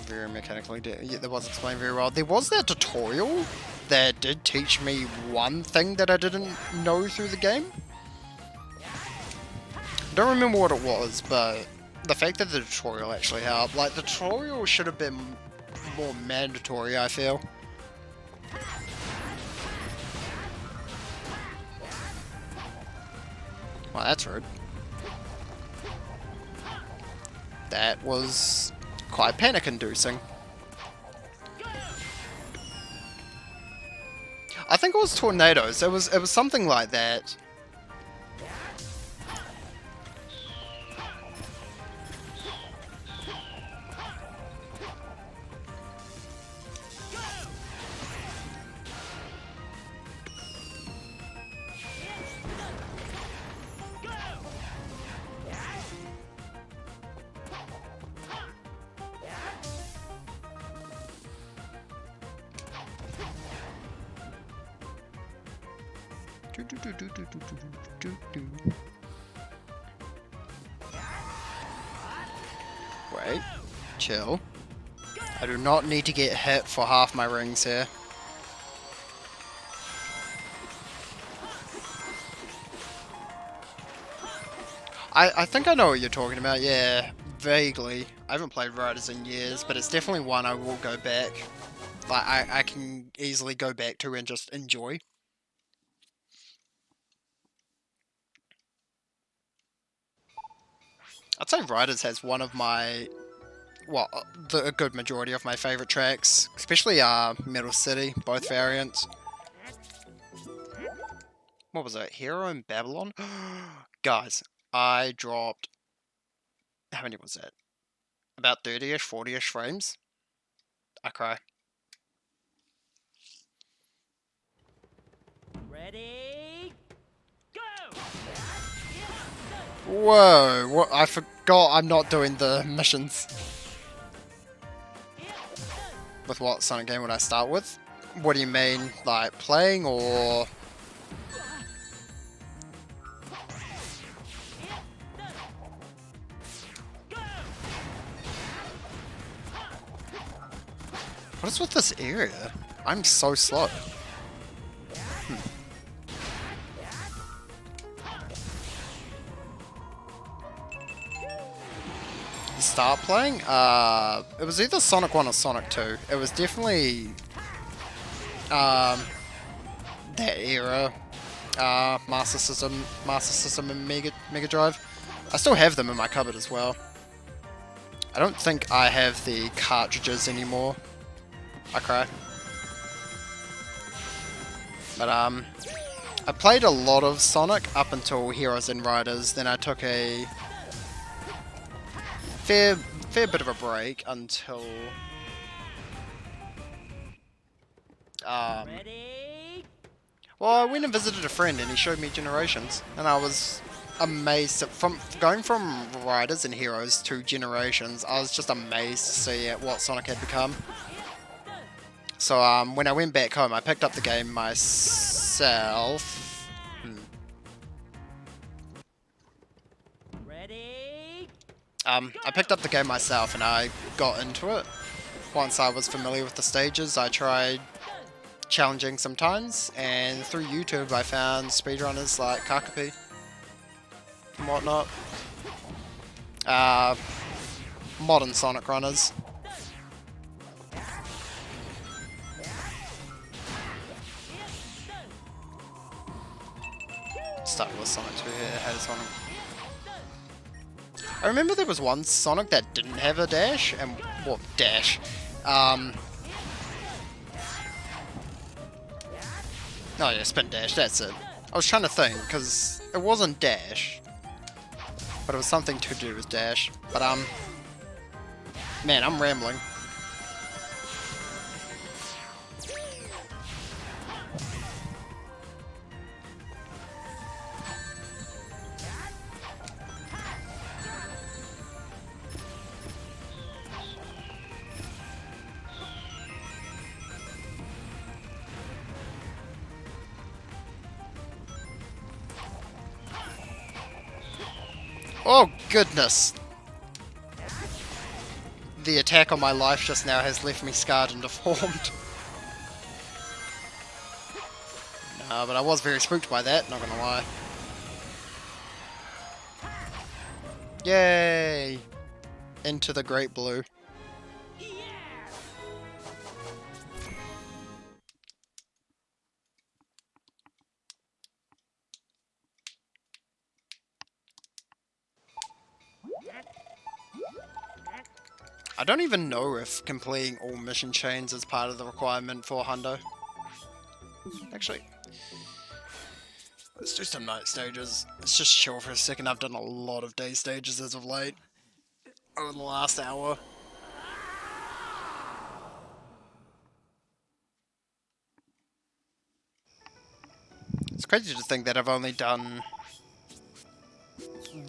Very mechanically, yeah, that was explained very well. There was that tutorial that did teach me one thing that I didn't know through the game. I don't remember what it was, but the fact that the tutorial actually helped, like the tutorial should have been more mandatory, I feel. Well, that's rude. That was quite panic-inducing. I think it was tornadoes. It was something like that. Wait, chill. I do not need to get hit for half my rings here. I think I know what you're talking about, yeah, vaguely. I haven't played Riders in years, but it's definitely one I will go back. Like, I can easily go back to and just enjoy. I'd say Riders has one of my, well, a good majority of my favourite tracks, especially Metal City, both variants. What was it, Hero in Babylon? Guys, I dropped, how many was that? About 30-ish, 40-ish frames. I cry. Ready, go! Whoa, what? I forgot I'm not doing the missions. with what Sonic game would I start with? What do you mean, like playing or? What is with this area? I'm so slow. Start playing? It was either Sonic 1 or Sonic 2. It was definitely that era. Master System and Mega Drive. I still have them in my cupboard as well. I don't think I have the cartridges anymore. I cry. But I played a lot of Sonic up until Heroes and Riders. Then I took a fair bit of a break until Ready? well, I went and visited a friend and he showed me Generations, and I was amazed from going from Riders and Heroes to Generations. I was just amazed to see what Sonic had become. So when I went back home, I picked up the game myself. Ready? I picked up the game myself and I got into it. Once I was familiar with the stages, I tried challenging sometimes, and through YouTube I found speedrunners like ᶑᵒᵐ and whatnot. Modern Sonic runners. Start with Sonic 2 here, had a Sonic. I remember there was one Sonic that didn't have a dash, and what dash? Oh yeah, spin dash, that's it. I was trying to think, because it wasn't dash, but it was something to do with dash. But man, I'm rambling. Oh, goodness! The attack on my life just now has left me scarred and deformed. No, but I was very spooked by that, not gonna lie. Yay! Into the Great Blue. I don't even know if completing all mission chains is part of the requirement for Hundo. Actually, let's do some night stages. Let's just chill for a second. I've done a lot of day stages as of late. Over the last hour. It's crazy to think that I've only done...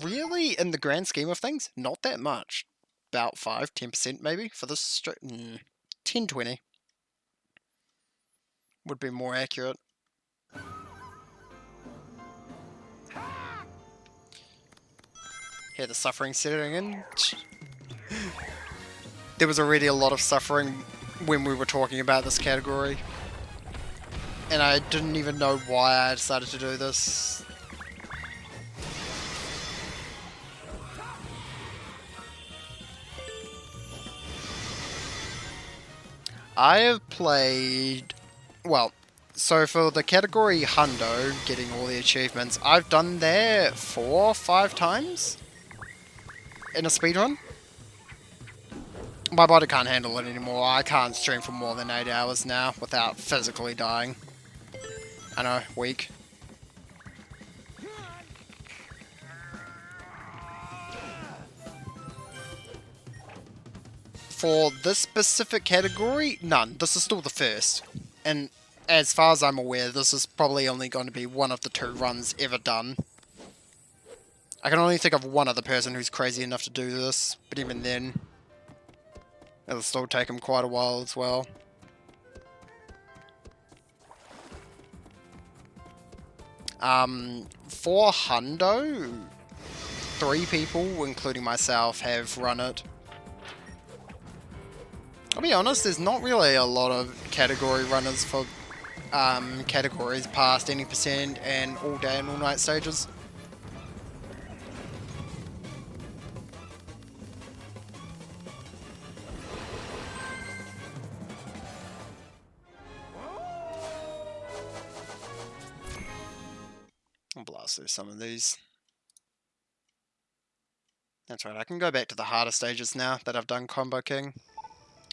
really, in the grand scheme of things, not that much. About 5-10% maybe for this 10-20 would be more accurate. Hear the suffering setting in. There was already a lot of suffering when we were talking about this category, and I didn't even know why I decided to do this. I have played, well, so for the category Hundo, getting all the achievements, I've done there 4 or 5 times in a speedrun. My body can't handle it anymore. I can't stream for more than 8 hours now without physically dying. I know, weak. For this specific category, none. This is still the first. And as far as I'm aware, this is probably only going to be one of the 2 runs ever done. I can only think of one other person who's crazy enough to do this, but even then... It'll still take him quite a while as well. For Hundo, 3 people, including myself, have run it. I'll be honest, there's not really a lot of category runners for categories past any percent and all day and all night stages. I'll blast through some of these. That's right, I can go back to the harder stages now that I've done Combo King.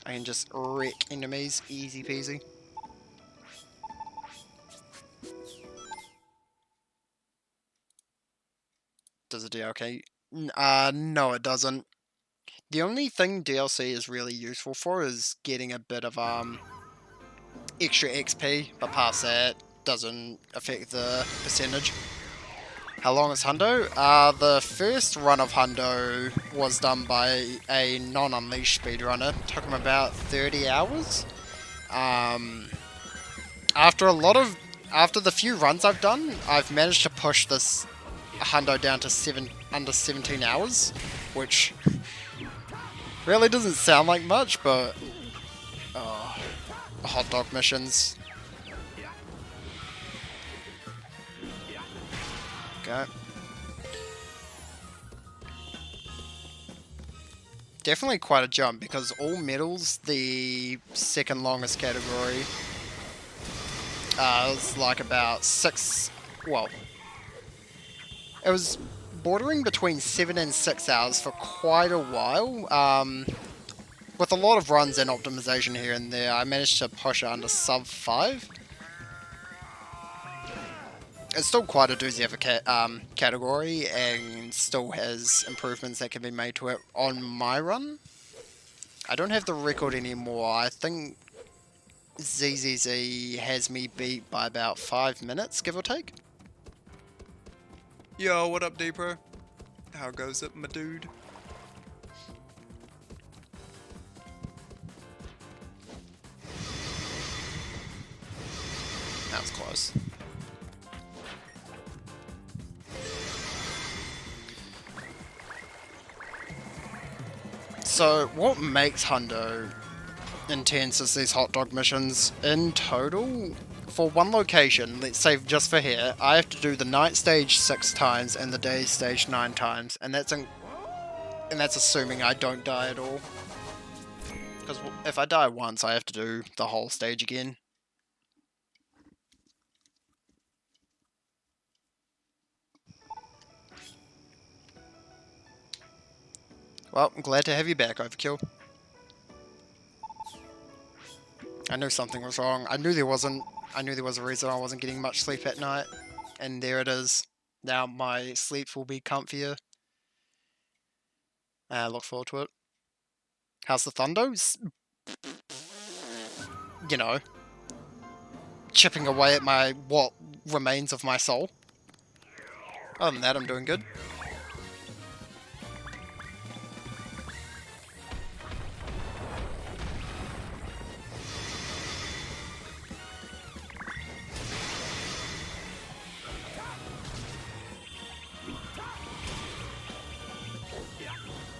I can just wreck enemies, easy peasy. Does it DLC? No it doesn't. The only thing DLC is really useful for is getting a bit of extra XP, but past that doesn't affect the percentage. How long is Hundo? The first run of Hundo was done by a non-unleashed speedrunner. Took him about 30 hours. After the few runs I've done, I've managed to push this Hundo down to under 17 hours, which really doesn't sound like much, but hot dog missions. Okay. Definitely quite a jump, because all medals, the second longest category, was like about 6, well, it was bordering between 7 and 6 hours for quite a while. With a lot of runs and optimization here and there, I managed to push it under sub 5. It's still quite a doozy of a category, and still has improvements that can be made to it on my run. I don't have the record anymore. I think ZZZ has me beat by about 5 minutes, give or take. Yo, what up, D-Pro? How goes it, my dude? That was close. So, what makes Hundo intense is these hot dog missions. In total, for one location, let's say just for here, I have to do the night stage 6 times and the day stage 9 times, and that's assuming I don't die at all. Because if I die once, I have to do the whole stage again. Well, I'm glad to have you back, Overkill. I knew something was wrong. I knew there was a reason I wasn't getting much sleep at night. And there it is. Now my sleep will be comfier. I look forward to it. How's the Thundo? You know, chipping away at what remains of my soul. Other than that, I'm doing good.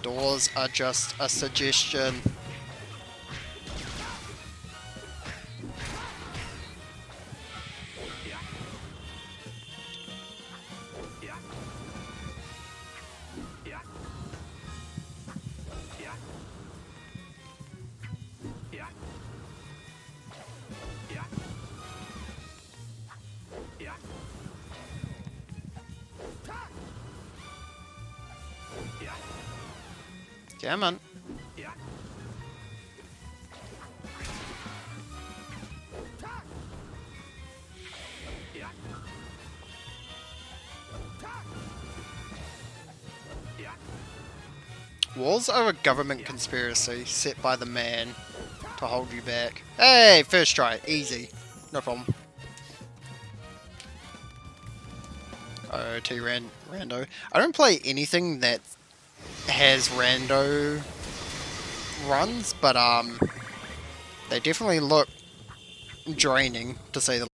Doors are just a suggestion. Come on. Wars are a government conspiracy set by the man to hold you back. Hey, first try, easy. No problem. Oh, Rando. I don't play anything that has Rando runs, but they definitely look draining, to say the